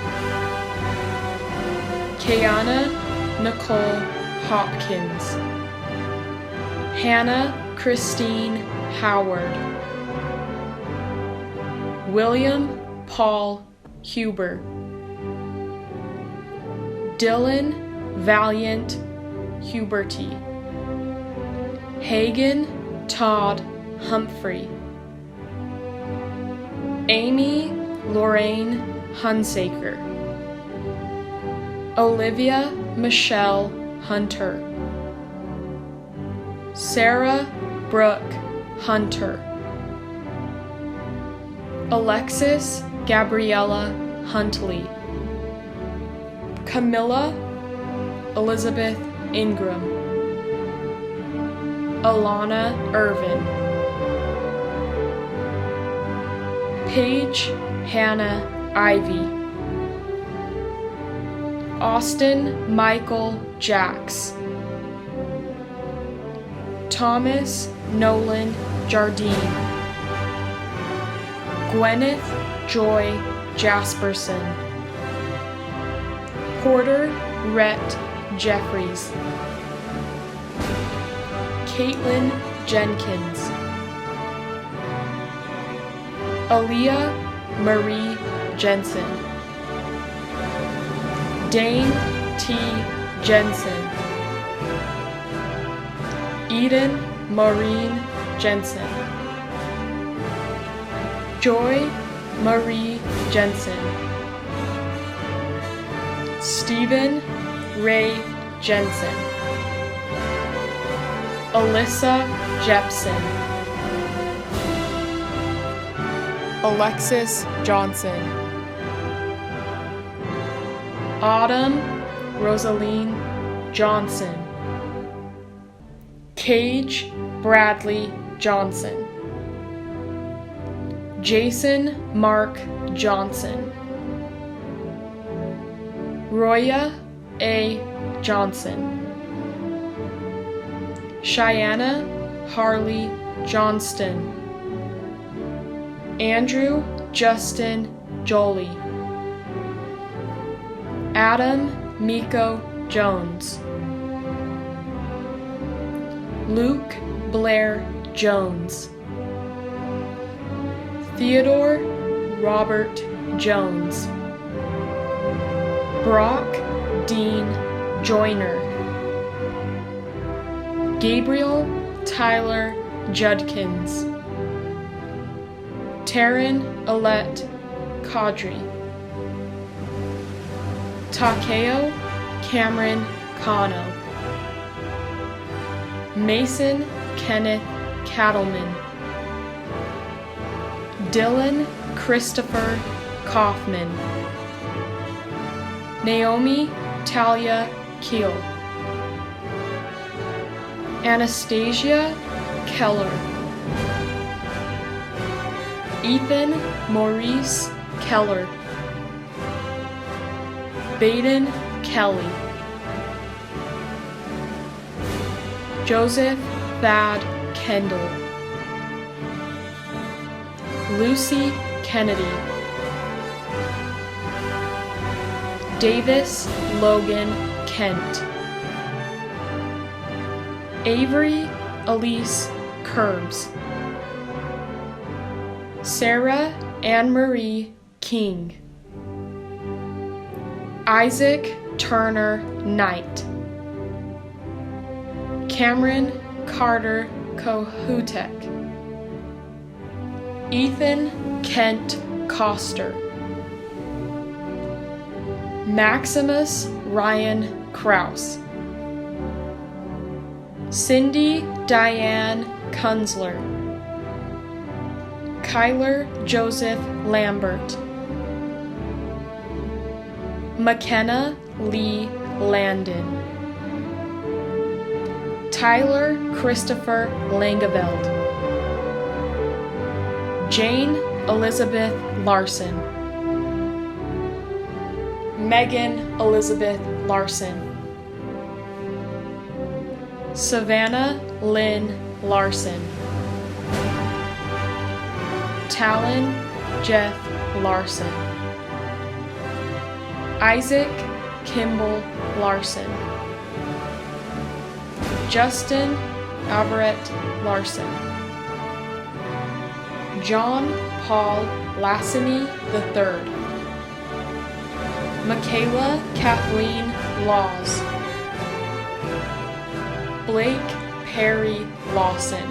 Kiana Nicole Hopkins, Hannah Christine Howard, William Paul Huber, Dylan Valiant Huberty, Hagen Todd Humphrey, Amy Lorraine Hunsaker, Olivia Michelle Hunter, Sarah Brooke Hunter, Alexis Gabriella Huntley, Camilla Elizabeth Ingram, Alana Irvin, Paige Hannah Ivy, Austin Michael Jacks, Thomas Nolan Jardine, Gwyneth Joy Jasperson, Porter Rhett Jeffries, Caitlin Jenkins, Aaliyah Marie Jensen, Dane T. Jensen, Eden Maureen Jensen, Joy Marie Jensen, Stephen Ray Jensen, Alyssa Jepson, Alexis Johnson, Autumn Rosaline Johnson, Cage Bradley Johnson, Jason Mark Johnson, Roya A. Johnson, Cheyenne Harley Johnston, Andrew Justin Jolie, Adam Miko Jones, Luke Blair Jones, Theodore Robert Jones, Brock Dean Joyner, Gabriel Tyler Judkins, Taryn Alette Caudry, Takeo Cameron Cano, Mason Kenneth Cattleman, Dylan Christopher Kaufman, Naomi Talia Keel, Anastasia Keller, Ethan Maurice Keller, Baden Kelly, Joseph Thad Kendall, Lucy Kennedy, Davis Logan Kent, Avery Elise Curbs, Sarah Anne Marie King, Isaac Turner Knight, Cameron Carter Kohutek, Ethan Kent Coster, Maximus Ryan Kraus, Cindy Diane Kunzler, Kyler Joseph Lambert, McKenna Lee Landon, Tyler Christopher Langeveld, Jane Elizabeth Larson, Megan Elizabeth Larson, Savannah Lynn Larson, Talon Jeff Larson, Isaac Kimball Larson, Justin Everett Larson, John Paul Lassany III, Michaela Kathleen Laws, Blake Perry Lawson,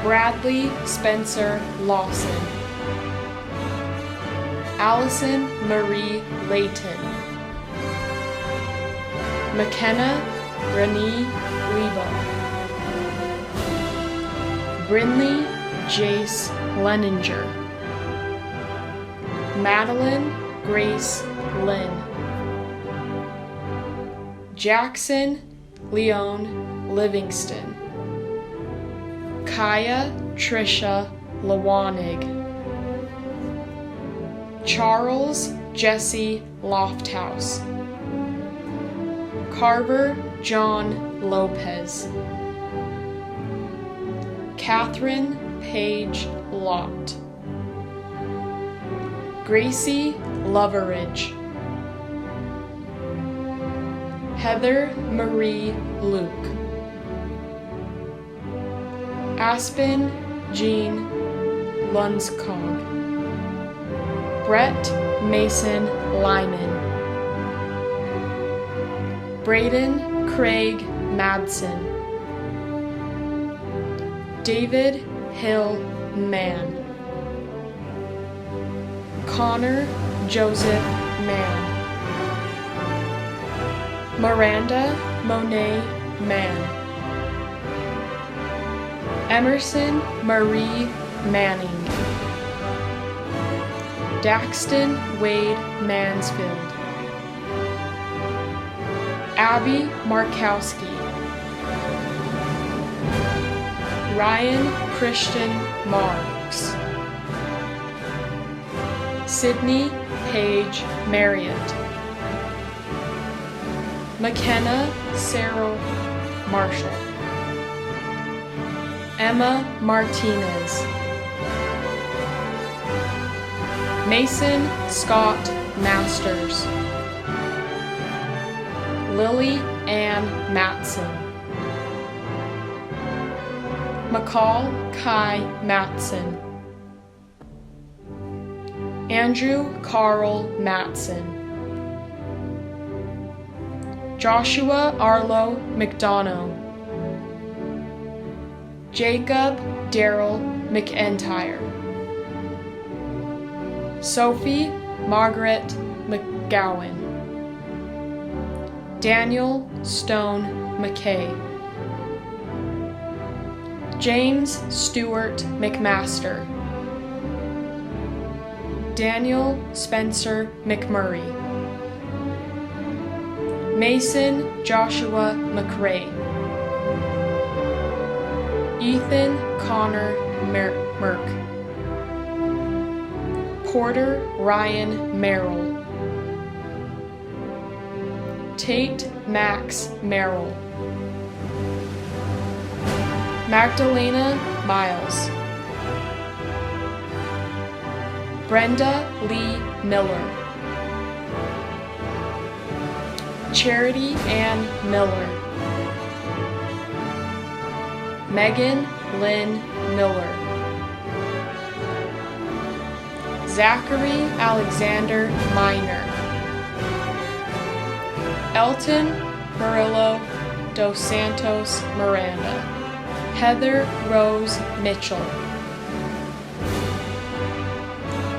Bradley Spencer Lawson, Allison Marie Layton, McKenna Renee Lebo, Brinley Jace Leninger, Madeline Grace Lynn, Jackson Leon Livingston, Kaya Trisha Lawanig, Charles Jesse Lofthouse, Carver John Lopez, Catherine Page Lott, Gracie Loveridge, Heather Marie Luke, Aspen Jean Lunskog, Brett Mason Lyman, Braden Craig Madsen, David Hill Mann, Connor Joseph Mann, Miranda Monet Mann, Emerson Marie Manning, Daxton Wade Mansfield, Abby Markowski, Ryan Christian Marks, Sydney Page Marriott, McKenna Sarah Marshall, Emma Martinez, Mason Scott Masters, Lily Ann Matson, McCall Kai Matson. Andrew Carl Matson. Joshua Arlo McDonough. Jacob Daryl McEntire. Sophie Margaret McGowan. Daniel Stone McKay. James Stewart McMaster. Daniel Spencer McMurray. Mason Joshua McRae. Ethan Connor Merck. Porter Ryan Merrill. Tate Max Merrill. Magdalena Miles. Brenda Lee Miller. Charity Ann Miller. Megan Lynn Miller. Zachary Alexander Minor. Elton Murillo dos Santos Miranda. Heather Rose Mitchell.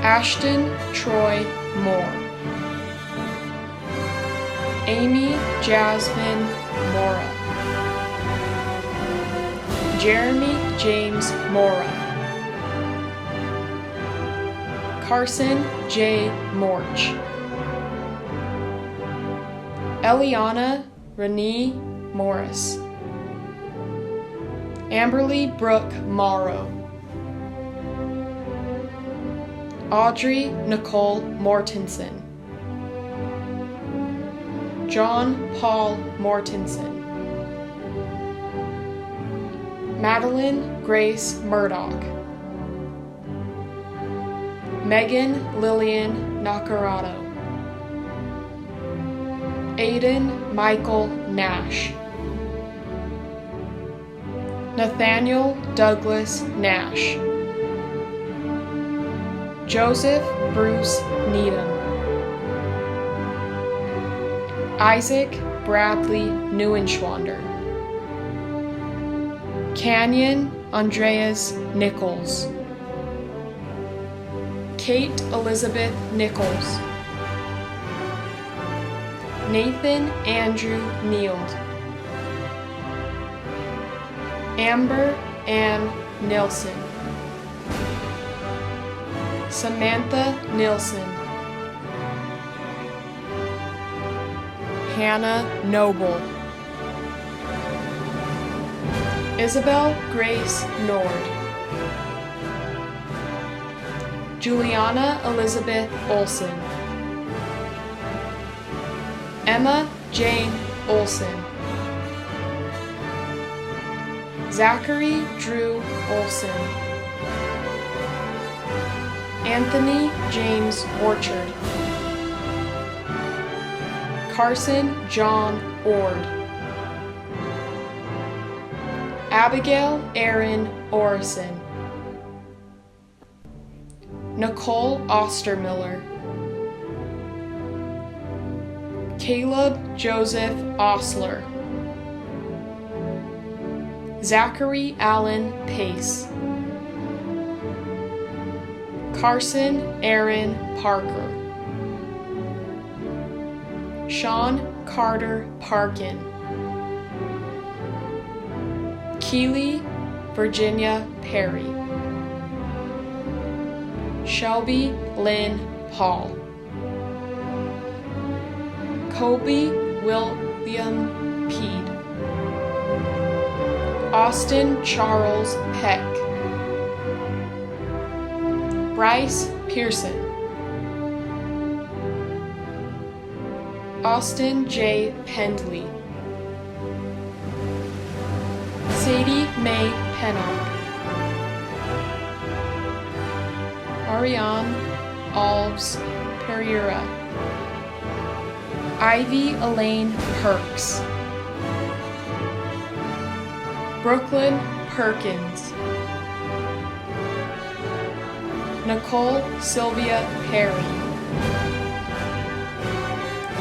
Ashton Troy Moore. Amy Jasmine Mora. Jeremy James Mora. Carson J. Morch. Eliana Renee Morris. Amberly Brooke Morrow. Audrey Nicole Mortensen. John Paul Mortensen. Madeline Grace Murdoch. Megan Lillian Nacarado. Aiden Michael Nash. Nathaniel Douglas Nash. Joseph Bruce Needham. Isaac Bradley Neuenschwander. Canyon Andreas Nichols. Kate Elizabeth Nichols. Nathan Andrew Neild. Amber Ann Nilsson. Samantha Nilsson. Hannah Noble. Isabel Grace Nord. Juliana Elizabeth Olson. Emma Jane Olson. Zachary Drew Olson. Anthony James Orchard. Carson John Ord. Abigail Erin Orison. Nicole Ostermiller. Caleb Joseph Osler. Zachary Allen Pace. Carson Aaron Parker. Sean Carter Parkin. Keely Virginia Perry. Shelby Lynn Paul. Kobe William Peed. Austin Charles Peck. Bryce Pearson. Austin J. Pendley. Sadie Mae Pennock. Ariane Alves Pereira. Ivy Elaine Perks. Brooklyn Perkins. Nicole Sylvia Perry.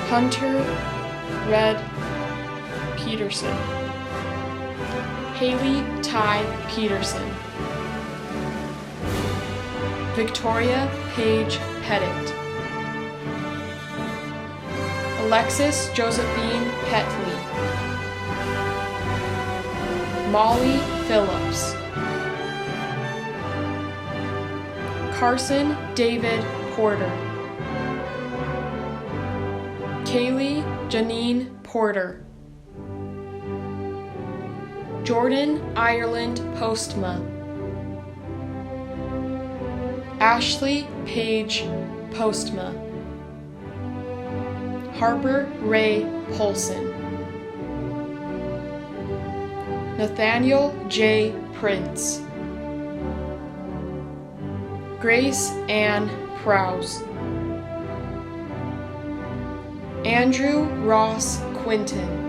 Hunter Red Peterson. Haley Ty Peterson. Victoria Paige Pettit. Alexis Josephine Petley. Molly Phillips. Carson David Porter. Kaylee Janine Porter. Jordan Ireland Postma. Ashley Paige Postma. Harper Ray Polson. Nathaniel J. Prince. Grace Ann Prowse. Andrew Ross Quinton.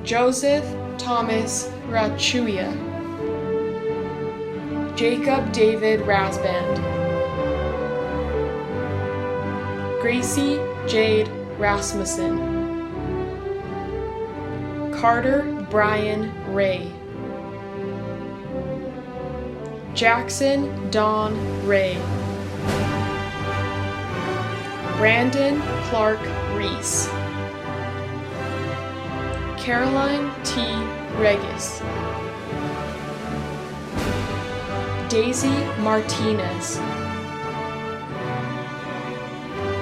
Joseph Thomas Rachuya. Jacob David Rasband. Gracie Jade Rasmussen. Carter Brian Ray. Jackson Don Ray. Brandon Clark Reese. Caroline T. Regis. Daisy Martinez.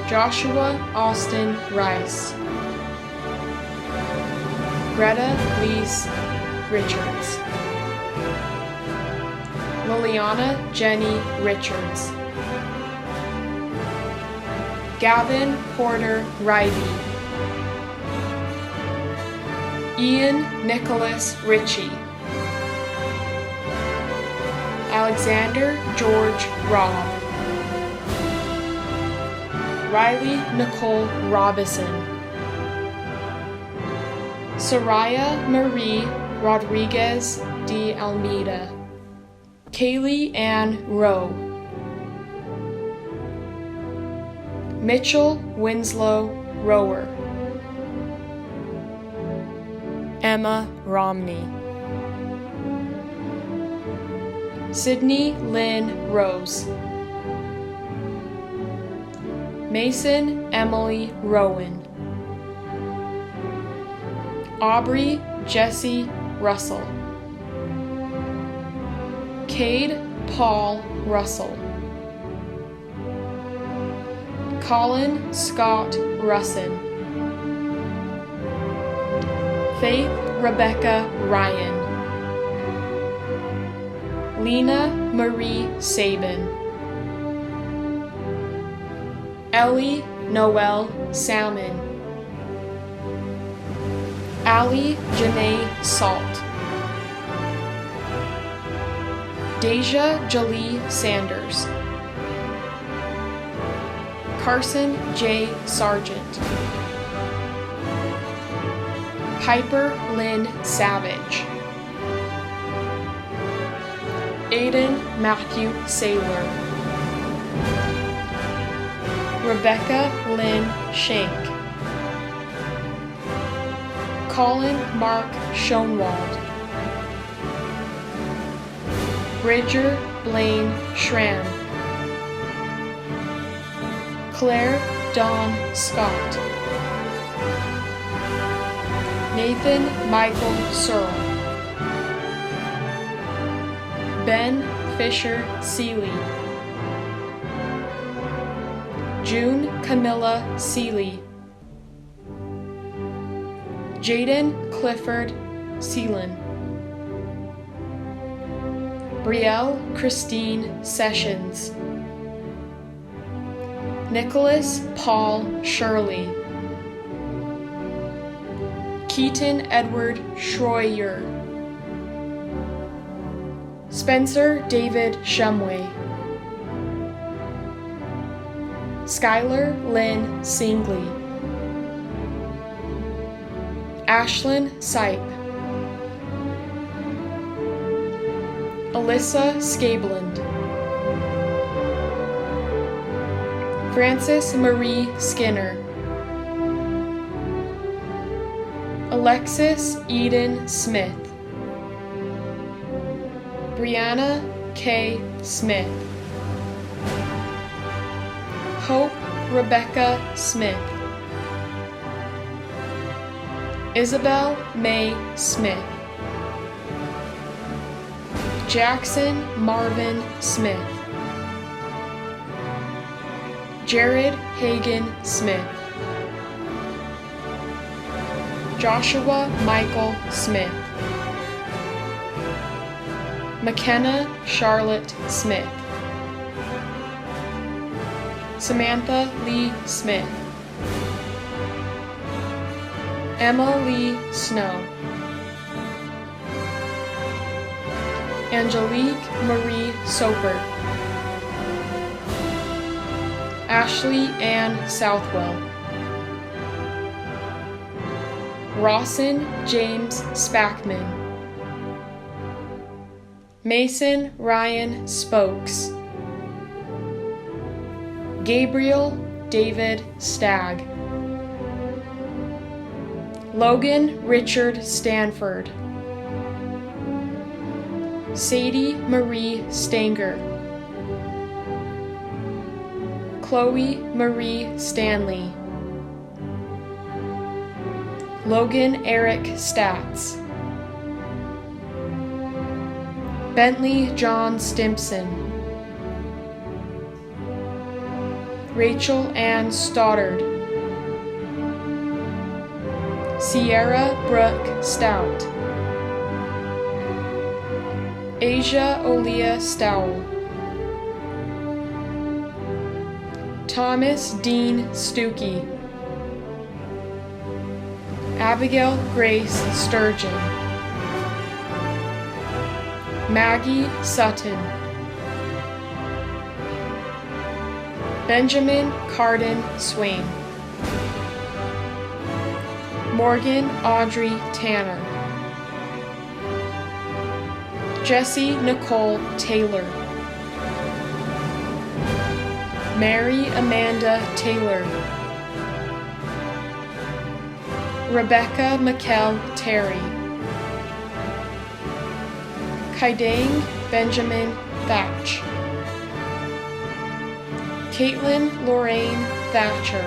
Joshua Austin Rice. Greta Lise Richards. Liliana Jenny Richards. Gavin Porter Rivey. Ian Nicholas Ritchie. Alexander George Robb. Riley Nicole Robison. Soraya Marie Rodriguez de Almeida. Kaylee Ann Rowe. Mitchell Winslow Rower. Emma Romney. Sydney Lynn Rose. Mason Emily Rowan. Aubrey Jesse Russell. Cade Paul Russell. Colin Scott Russin. Faith Rebecca Ryan. Lena Marie Sabin. Ellie Noel Salmon. Allie Janae Salt. Deja Jolie Sanders. Carson J. Sargent. Piper Lynn Savage. Aiden Matthew Saylor. Rebecca Lynn Shank. Colin Mark Schoenwald. Bridger Blaine Schramm. Claire Dawn Scott. Nathan Michael Searle. Ben Fisher Seeley. June Camilla Seeley. Jaden Clifford Seelan. Brielle Christine Sessions. Nicholas Paul Shirley. Keaton Edward Schroyer. Spencer David Shumway. Skylar Lynn Singley. Ashlyn Sipe. Alyssa Scabeland, Frances Marie Skinner, Alexis Eden Smith, Brianna K. Smith, Hope Rebecca Smith, Isabel May Smith, Jackson Marvin Smith, Jared Hagan Smith, Joshua Michael Smith, McKenna Charlotte Smith, Samantha Lee Smith, Emma Lee Snow, Angelique Marie Soper, Ashley Ann Southwell, Rawson James Spackman, Mason Ryan Spokes, Gabriel David Stagg, Logan Richard Stanford, Sadie Marie Stanger, Chloe Marie Stanley, Logan Eric Statz, Bentley John Stimpson, Rachel Ann Stoddard, Sierra Brooke Stout, Asia Olia Stowell, Thomas Dean Stuckey, Abigail Grace Sturgeon, Maggie Sutton, Benjamin Carden Swain, Morgan Audrey Tanner, Jessie Nicole Taylor, Mary Amanda Taylor, Rebecca McKell Terry, Kaidang Benjamin Thatch, Caitlin Lorraine Thatcher,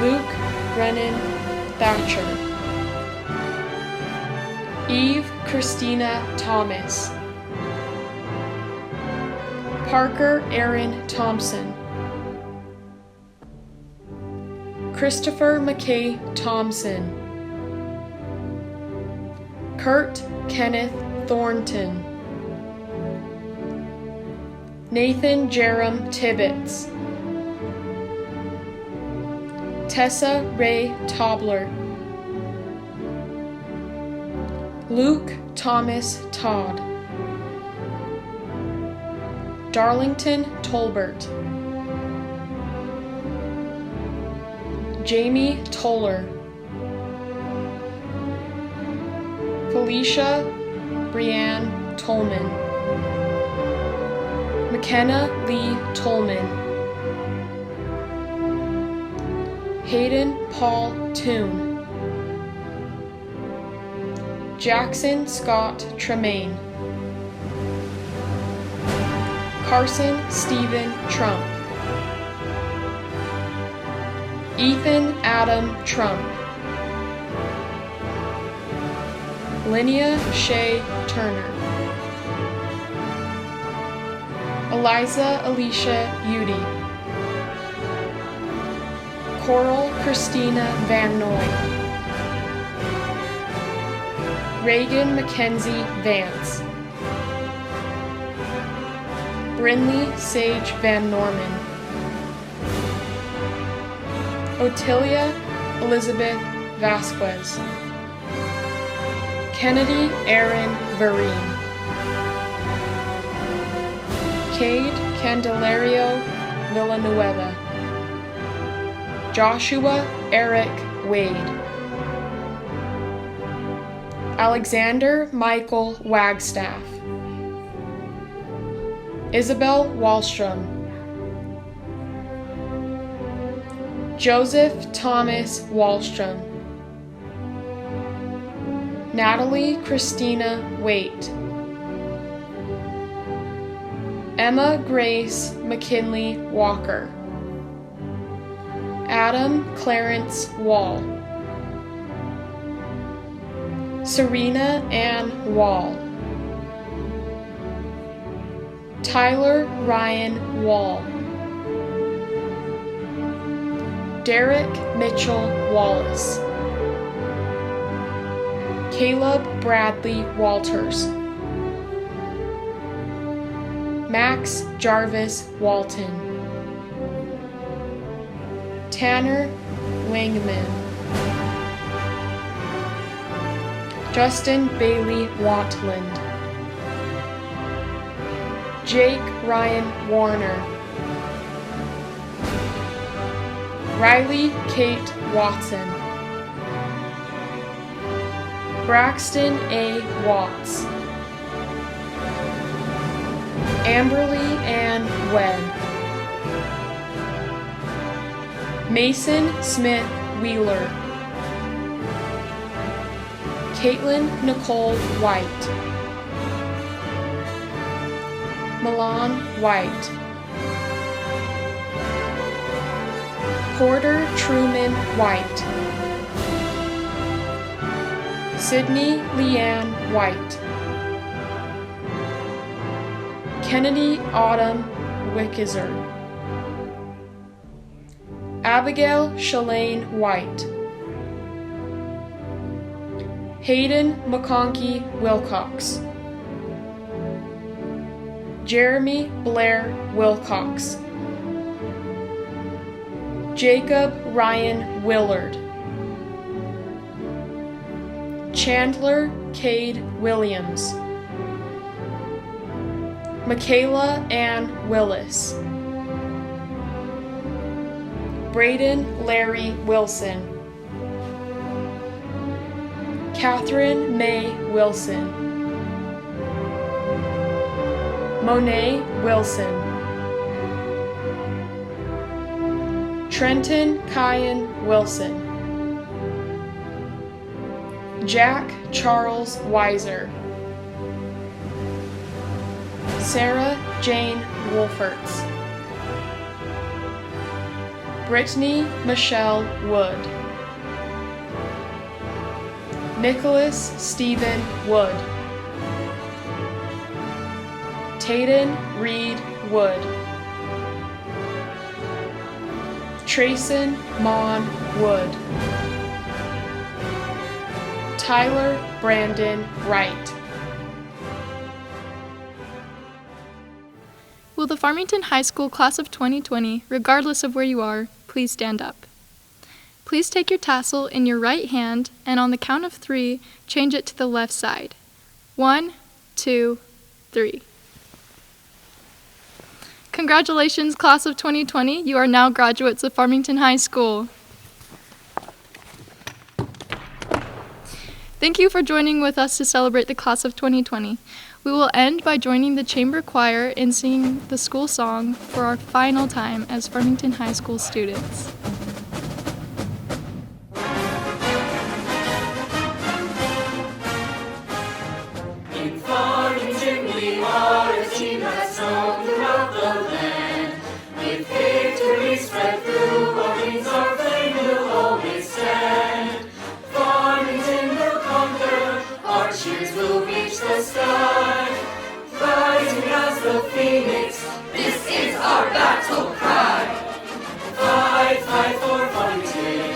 Luke Brennan Thatcher, Eve Christina Thomas, Parker Aaron Thompson, Christopher McKay Thompson, Kurt Kenneth Thornton, Nathan Jerem Tibbetts, Tessa Ray Tobler, Luke Thomas Todd, Darlington Tolbert, Jamie Toller, Felicia Brianne Tolman, McKenna Lee Tolman, Hayden Paul Toon, Jackson Scott Tremaine, Carson Stephen Trump, Ethan Adam Trump, Linnea Shea Turner, Eliza Alicia Udy, Coral Christina Van Noy, Reagan Mackenzie Vance, Brinley Sage Van Norman, Otilia Elizabeth Vasquez, Kennedy Aaron Vereen, Cade Candelario Villanueva, Joshua Eric Wade, Alexander Michael Wagstaff, Isabel Wallstrom, Joseph Thomas Wallstrom, Natalie Christina Waite, Emma Grace McKinley Walker, Adam Clarence Wall, Serena Ann Wall, Tyler Ryan Wall, Derek Mitchell Wallace, Caleb Bradley Walters, Max Jarvis Walton, Tanner Langman, Justin Bailey Watland, Jake Ryan Warner, Riley Kate Watson, Braxton A. Watts, Amberly Ann Webb, Mason Smith Wheeler, Caitlin Nicole White, Milan White, Porter Truman White, Sydney Leanne White, Kennedy Autumn Wickizer, Abigail Shalane White, Hayden McConkey Wilcox, Jeremy Blair Wilcox, Jacob Ryan Willard, Chandler Cade Williams, Michaela Ann Willis, Braden Larry Wilson, Catherine May Wilson, Monet Wilson, Trenton Kyan Wilson, Jack Charles Weiser, Sarah Jane Wolferts, Brittany Michelle Wood, Nicholas Stephen Wood, Tayden Reed Wood, Trayson Mon Wood, Tyler Brandon Wright. Will the Farmington High School class of 2020, regardless of where you are, please stand up. Please take your tassel in your right hand and on the count of 3, change it to the left side. 1, 2, 3. Congratulations, class of 2020. You are now graduates of Farmington High School. Thank you for joining with us to celebrate the class of 2020. We will end by joining the chamber choir in singing the school song for our final time as Farmington High School students. In Farmington we are a team that's known throughout the land. With victory spread through our wings, our flame will always stand. Farmington will conquer, our cheers will reach the sky. Rising as the phoenix, this is our battle cry. Fight, fight for Farmington.